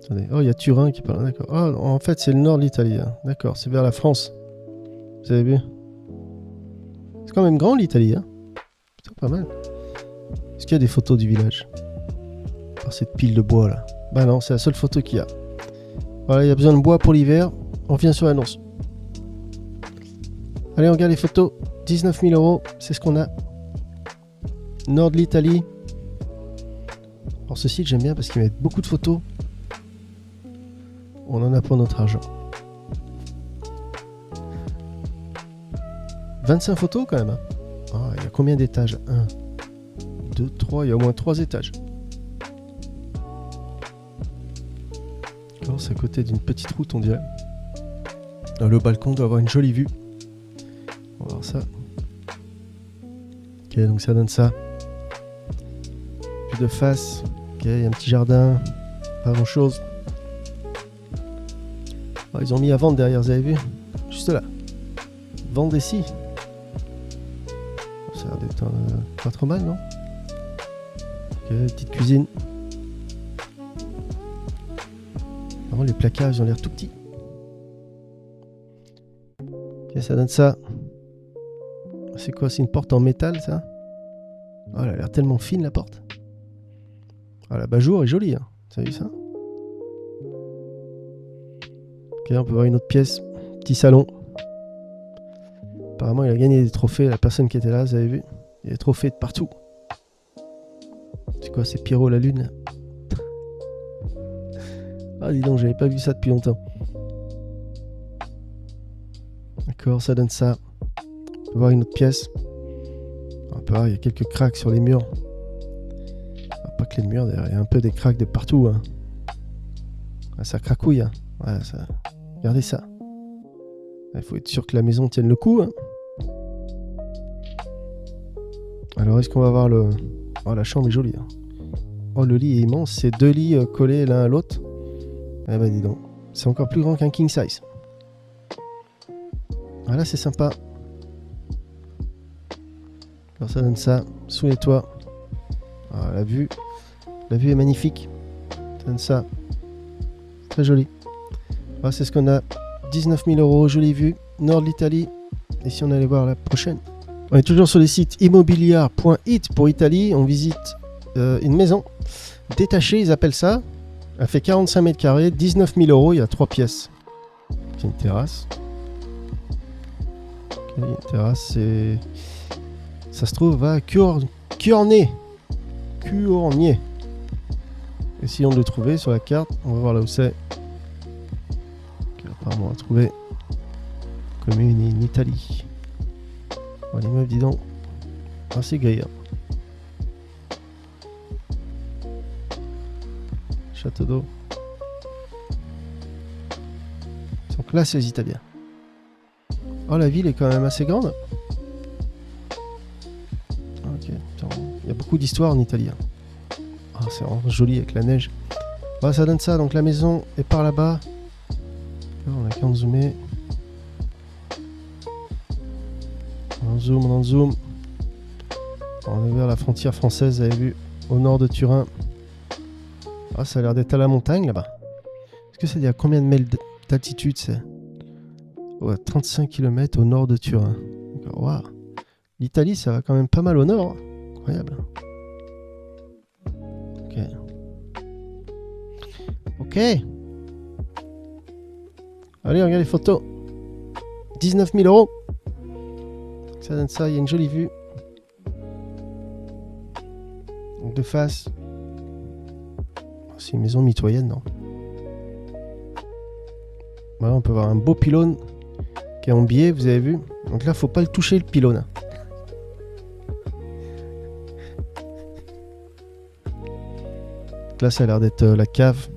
Attendez. Oh, il y a Turin qui est pas loin, d'accord. Oh, en fait, c'est le nord de l'Italie. Hein. D'accord, c'est vers la France. Vous avez vu? C'est quand même grand l'Italie. Hein. C'est pas mal. Est-ce qu'il y a des photos du village? Par cette pile de bois là. Bah non, c'est la seule photo qu'il y a. Voilà, il y a besoin de bois pour l'hiver. On revient sur l'annonce. Allez, on regarde les photos. 19 000 €, c'est ce qu'on a. Nord de l'Italie. Alors ce site, j'aime bien parce qu'ils mettent beaucoup de photos. On en a pour notre argent. 25 photos quand même. Hein. Ah, il y a combien d'étages? 1, 2, 3, il y a au moins 3 étages. D'accord, c'est à côté d'une petite route, on dirait. Le balcon doit avoir une jolie vue. On va voir ça. Ok, donc ça donne ça. Vue de face. Ok, il y a un petit jardin. Pas grand chose. Oh, ils ont mis à vendre derrière, vous avez vu? Juste là. Vendre ici. Ça a l'air d'être pas trop mal, non? Ok, petite cuisine. Vraiment, les placards, ils ont l'air tout petits. Ok, ça donne ça. C'est quoi? C'est une porte en métal, ça? Oh, elle a l'air tellement fine, la porte. Ah, la bajour est jolie, hein. T'as vu ça? Ok, on peut voir une autre pièce. Petit salon. Apparemment, il a gagné des trophées. La personne qui était là, vous avez vu? Il y a des trophées de partout. C'est quoi? C'est Pierrot la Lune? Ah, dis donc, j'avais pas vu ça depuis longtemps. D'accord, ça donne ça. On peut voir une autre pièce. On peut voir, il y a quelques cracks sur les murs. Ah, pas que les murs, d'ailleurs, il y a un peu des cracks de partout. Hein. Ah, ça cracouille. Hein. Ouais, ça... Regardez ça. Il faut être sûr que la maison tienne le coup. Hein. Alors, est-ce qu'on va voir le... Oh, la chambre est jolie. Hein. Oh, le lit est immense. C'est 2 lits collés l'un à l'autre. Eh ben, dis donc. C'est encore plus grand qu'un king size. Ah, là, c'est sympa. Alors, ça donne ça. Sous les toits. Ah, la vue est magnifique. Ça donne ça. Très joli. Ah, c'est ce qu'on a. 19 000 €, jolie vue. Nord de l'Italie. Et si on allait voir la prochaine? On est toujours sur les sites immobiliar.it pour Italie. On visite une maison détachée, ils appellent ça. Elle fait 45 mètres carrés, 19 000 €. Il y a 3 pièces. C'est une terrasse. Okay, une terrasse, c'est... Ça se trouve à Cuornier. Essayons de le trouver sur la carte. On va voir là où c'est. Okay, apparemment, on va trouver commune en Italie. Bon, l'immeuble, dis donc, assez gay. Hein. Château d'eau. Donc là, c'est les Italiens. Oh, la ville est quand même assez grande. Ok, il y a beaucoup d'histoires en Italie. Oh, c'est vraiment joli avec la neige. Bon, ça donne ça, donc la maison est par là-bas. On a qu'à zoomer. On zoome. On est vers la frontière française, vous avez vu, au nord de Turin. Ah, ça a l'air d'être à la montagne là-bas. Est-ce que ça dit à combien de mètres d'altitude c'est? Ouais, 35 km au nord de Turin. Waouh. L'Italie, ça va quand même pas mal au nord. Incroyable. Ok. Allez, regarde les photos. 19 000 €. Ça donne ça, il y a une jolie vue. Donc de face. C'est une maison mitoyenne, non? Voilà, on peut voir un beau pylône qui est en biais, vous avez vu. Donc là, faut pas le toucher, le pylône. Donc là, ça a l'air d'être la cave.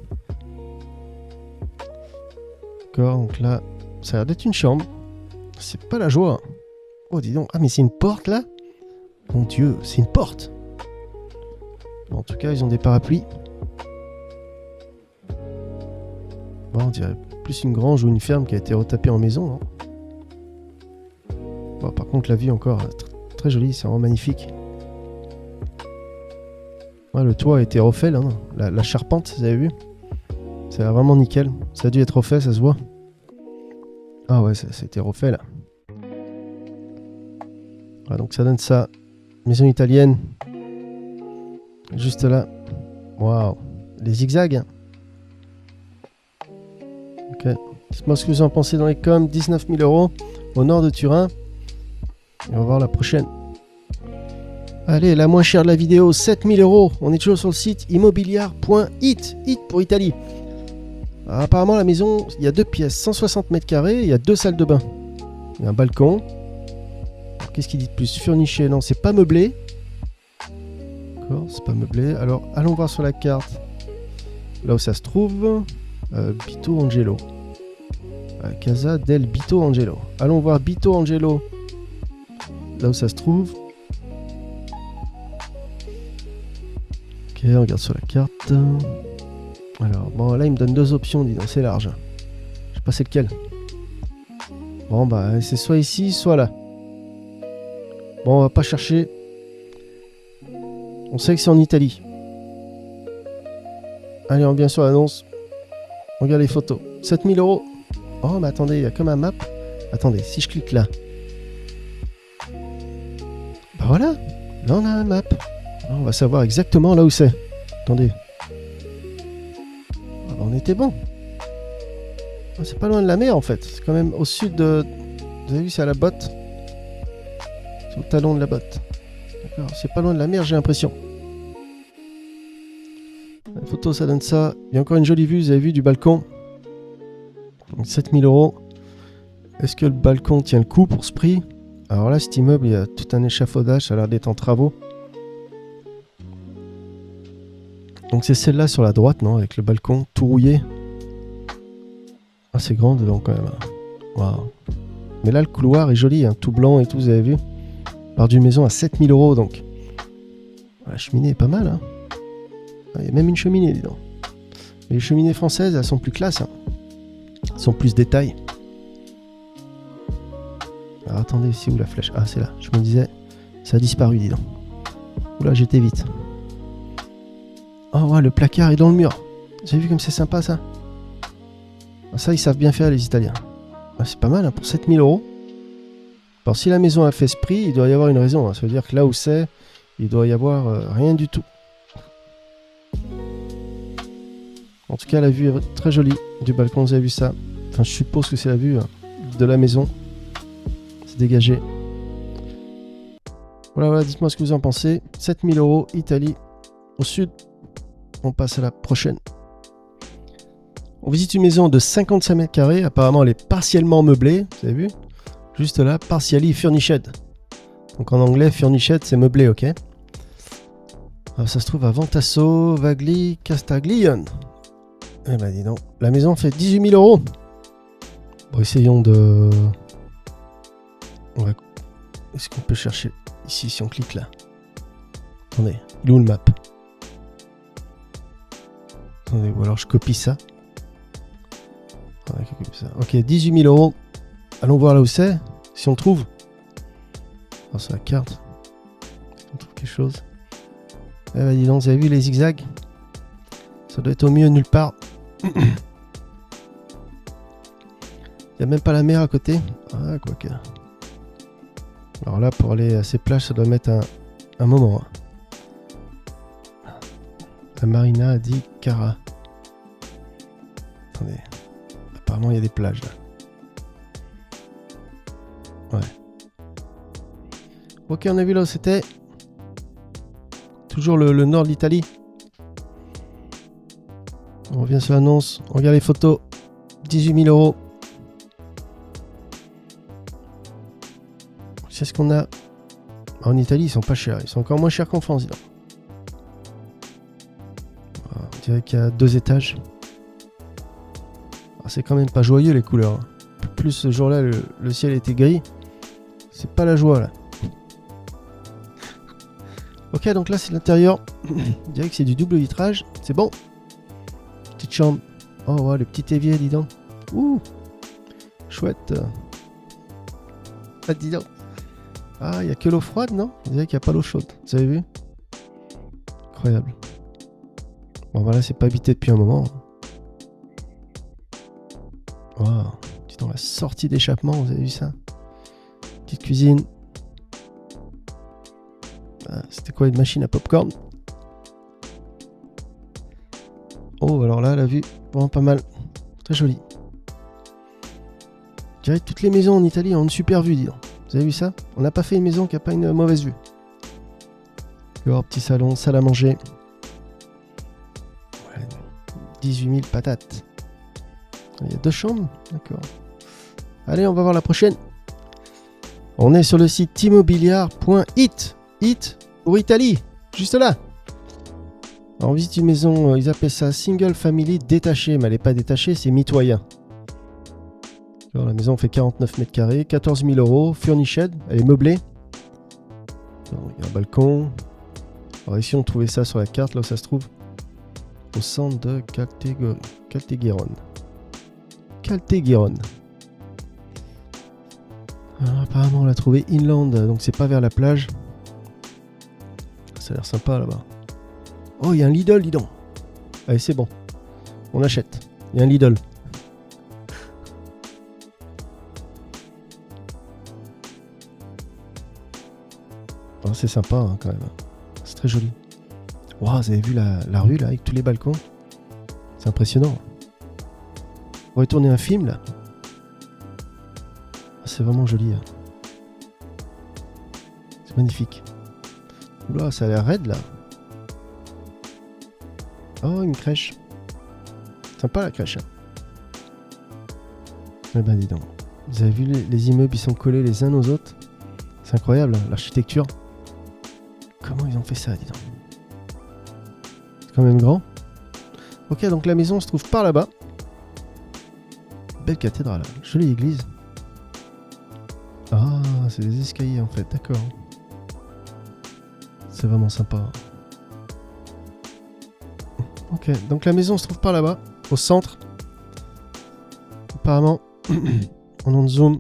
D'accord, donc là, ça a l'air d'être une chambre. C'est pas la joie. Oh, dis donc. Ah, mais c'est une porte, là? Mon Dieu, c'est une porte. Bon, en tout cas, ils ont des parapluies. Bon, on dirait plus une grange ou une ferme qui a été retapée en maison. Non? Bon, par contre, la vue encore très jolie, c'est vraiment magnifique. Ouais, le toit a été refait, là. La charpente, vous avez vu? Ça a l'air vraiment nickel. Ça a dû être refait, ça se voit. Ah ouais, ça a été refait, là. Voilà, donc ça donne ça. Maison italienne. Juste là. Waouh. Les zigzags. Ok. Dites-moi ce que vous en pensez dans les coms. 19 000 € au nord de Turin. Et on va voir la prochaine. Allez, la moins chère de la vidéo, 7 000 €. On est toujours sur le site immobiliar.it. It pour Italie. Alors, apparemment, la maison, il y a 2 pièces, 160 mètres carrés. Il y a 2 salles de bain. Il y a un balcon. Qu'est-ce qu'il dit de plus? Furniché, non, c'est pas meublé. D'accord, c'est pas meublé. Alors, allons voir sur la carte là où ça se trouve. Bito Angelo. Casa del Bito Angelo. Allons voir Bito Angelo. Là où ça se trouve. Ok, on regarde sur la carte. Alors, bon, là, il me donne deux options, dis donc, c'est large. Je sais pas c'est lequel. Bon, bah, c'est soit ici, soit là. Bon, on va pas chercher. On sait que c'est en Italie. Allez, on vient sur l'annonce. On regarde les photos. 7000 €. Oh, mais attendez, il y a comme un map. Attendez, si je clique là. Bah voilà. Là, on a un map. On va savoir exactement là où c'est. Attendez. Ah bah, on était bon. Ah, c'est pas loin de la mer en fait. C'est quand même au sud de... Vous avez vu, c'est à la botte. C'est au talon de la botte. D'accord. C'est pas loin de la mer, j'ai l'impression. La photo, ça donne ça. Il y a encore une jolie vue, vous avez vu, du balcon. 7000 €. Est-ce que le balcon tient le coup pour ce prix? Alors là, cet immeuble, il y a tout un échafaudage, ça a l'air d'être en travaux. Donc c'est celle-là sur la droite, non? Avec le balcon tout rouillé. Ah, c'est grand dedans quand même. Waouh. Mais là, le couloir est joli, hein, tout blanc et tout, vous avez vu. Part d'une maison à 7000 €, donc. La cheminée est pas mal, hein. Ah, il y a même une cheminée, dis donc. Mais les cheminées françaises, elles sont plus classe, hein. Elles sont plus détail. Alors attendez, c'est où la flèche? Ah, c'est là. Je me disais, ça a disparu, dis donc. Oula, j'étais vite. Oh, ouais, le placard est dans le mur. Vous avez vu comme c'est sympa, ça? Ah, ça, ils savent bien faire, les Italiens. Ah, c'est pas mal, hein, pour 7000 €. Alors, si la maison a fait ce prix, il doit y avoir une raison. Hein. Ça veut dire que là où c'est, il doit y avoir rien du tout. En tout cas, la vue est très jolie du balcon. Vous avez vu ça? Enfin, je suppose que c'est la vue de la maison. C'est dégagé. Voilà, dites-moi ce que vous en pensez. 7000 €, Italie, au sud. On passe à la prochaine. On visite une maison de 55 mètres carrés. Apparemment, elle est partiellement meublée. Vous avez vu? Juste là, partially furnished. Donc en anglais, furnished, c'est meublé, ok? Alors, ça se trouve à Ventasso, Vagli, Castaglione. Eh ben dis donc, la maison fait 18 000 €. Bon, essayons de... Est-ce qu'on peut chercher ici si on clique là? Attendez, il est où le map? Attendez, ou alors je copie ça. Ok, 18 000 €. Allons voir là où c'est, si on trouve. Alors, sur la carte. On trouve quelque chose. Eh ben dis donc, vous avez vu les zigzags? Ça doit être au mieux nulle part. Il n'y a même pas la mer à côté. Ah, quoique. Alors là, pour aller à ces plages, ça doit mettre un moment. La Marina di Cara. Attendez. Apparemment, il y a des plages là. Ouais. Ok, on a vu là où c'était. Toujours le nord de l'Italie. On revient sur l'annonce. On regarde les photos. 18 000 €. C'est ce qu'on a. En Italie, ils sont pas chers. Ils sont encore moins chers qu'en France. On dirait qu'il y a 2 étages. C'est quand même pas joyeux les couleurs. Plus ce jour-là, le ciel était gris. C'est pas la joie là. Ok, donc là c'est l'intérieur. Je dirais que c'est du double vitrage. C'est bon. Petite chambre. Oh ouais, le petit évier, dis donc. Ouh. Chouette. Ah, dis donc. Ah, il n'y a que l'eau froide, non? On dirait qu'il n'y a pas l'eau chaude. Vous avez vu? Incroyable. Bon, voilà, c'est pas habité depuis un moment. Waouh. Dis donc, la sortie d'échappement, vous avez vu ça? Petite cuisine. Ah, c'était quoi, une machine à popcorn? Oh, alors là, la vue, vraiment pas mal. Très jolie. Je dirais que toutes les maisons en Italie ont une super vue, dis donc. Vous avez vu ça? On n'a pas fait une maison qui n'a pas une mauvaise vue. Alors, petit salon, salle à manger. Ouais, 18 000 patates. Il y a 2 chambres? D'accord. Allez, on va voir la prochaine. On est sur le site immobiliar.it. It pour Italie. Juste là. Alors, on visite une maison, ils appellent ça single family détachée, mais elle n'est pas détachée, c'est mitoyen. Alors, la maison fait 49 mètres carrés, 14 000 €, furnished, elle est meublée. Alors, il y a un balcon. Alors ici, on trouvait ça sur la carte, là où ça se trouve. Au centre de Caltagirone. Alors, apparemment, on l'a trouvé inland, donc c'est pas vers la plage. Ça a l'air sympa là-bas. Oh, il y a un Lidl, dis donc. Allez, c'est bon. On achète. Il y a un Lidl. Oh, c'est sympa hein, quand même. C'est très joli. Wow, vous avez vu la rue là avec tous les balcons? C'est impressionnant. On va tourner un film là. C'est vraiment joli. Hein. C'est magnifique. Oula, ça a l'air raide là. Oh, une crèche. Sympa la crèche. Hein. Eh ben dis donc. Vous avez vu les immeubles, ils sont collés les uns aux autres. C'est incroyable hein, l'architecture. Comment ils ont fait ça, dis donc. C'est quand même grand. Ok, donc la maison se trouve par là-bas. Belle cathédrale. Jolie église. Ah, c'est des escaliers en fait, d'accord. C'est vraiment sympa. Ok, donc la maison se trouve par là-bas, au centre. Apparemment, on en zoom.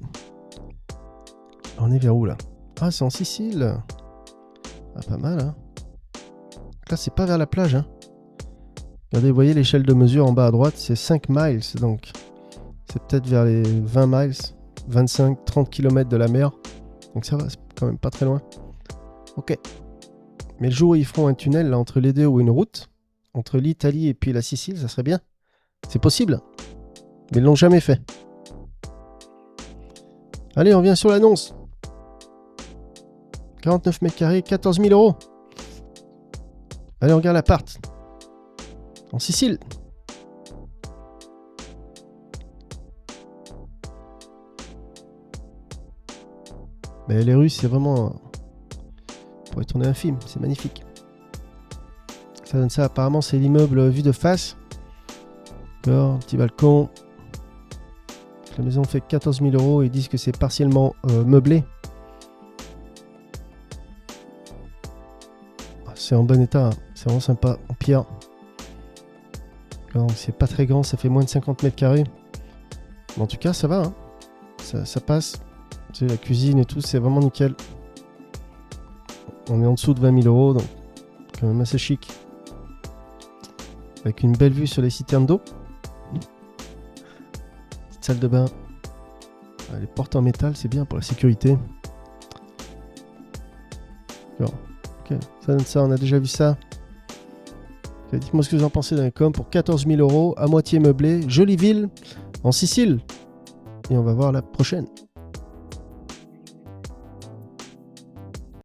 On est vers où là? Ah, c'est en Sicile. Ah, pas mal, hein. Là, c'est pas vers la plage, hein. Regardez, vous voyez l'échelle de mesure en bas à droite, c'est 5 miles, donc c'est peut-être vers les 20 miles, 25, 30 km de la mer. Donc ça va, c'est quand même pas très loin. Ok. Mais le jour où ils feront un tunnel là, entre les deux ou une route, entre l'Italie et puis la Sicile, ça serait bien. C'est possible, mais ils l'ont jamais fait. Allez, on revient sur l'annonce. 49 mètres carrés, 14 000 €. Allez, on regarde l'appart. En Sicile. Mais les rues, c'est vraiment... On pourrait tourner un film, c'est magnifique. Ça donne ça, apparemment, c'est l'immeuble vu de face. D'accord, petit balcon. La maison fait 14 000 €. Ils disent que c'est partiellement meublé. C'est en bon état, hein. C'est vraiment sympa, en pierre. C'est pas très grand, ça fait moins de 50 mètres carrés. Mais en tout cas, ça va. Hein. Ça passe. Tu sais, la cuisine et tout, c'est vraiment nickel. On est en dessous de 20 000 €, donc quand même assez chic. Avec une belle vue sur les citernes d'eau. Petite salle de bain. Les portes en métal, c'est bien pour la sécurité. D'accord. Ok, ça donne ça, on a déjà vu ça. Okay, dites-moi ce que vous en pensez dans les coms pour 14 000 €, à moitié meublé, jolie ville, en Sicile. Et on va voir la prochaine.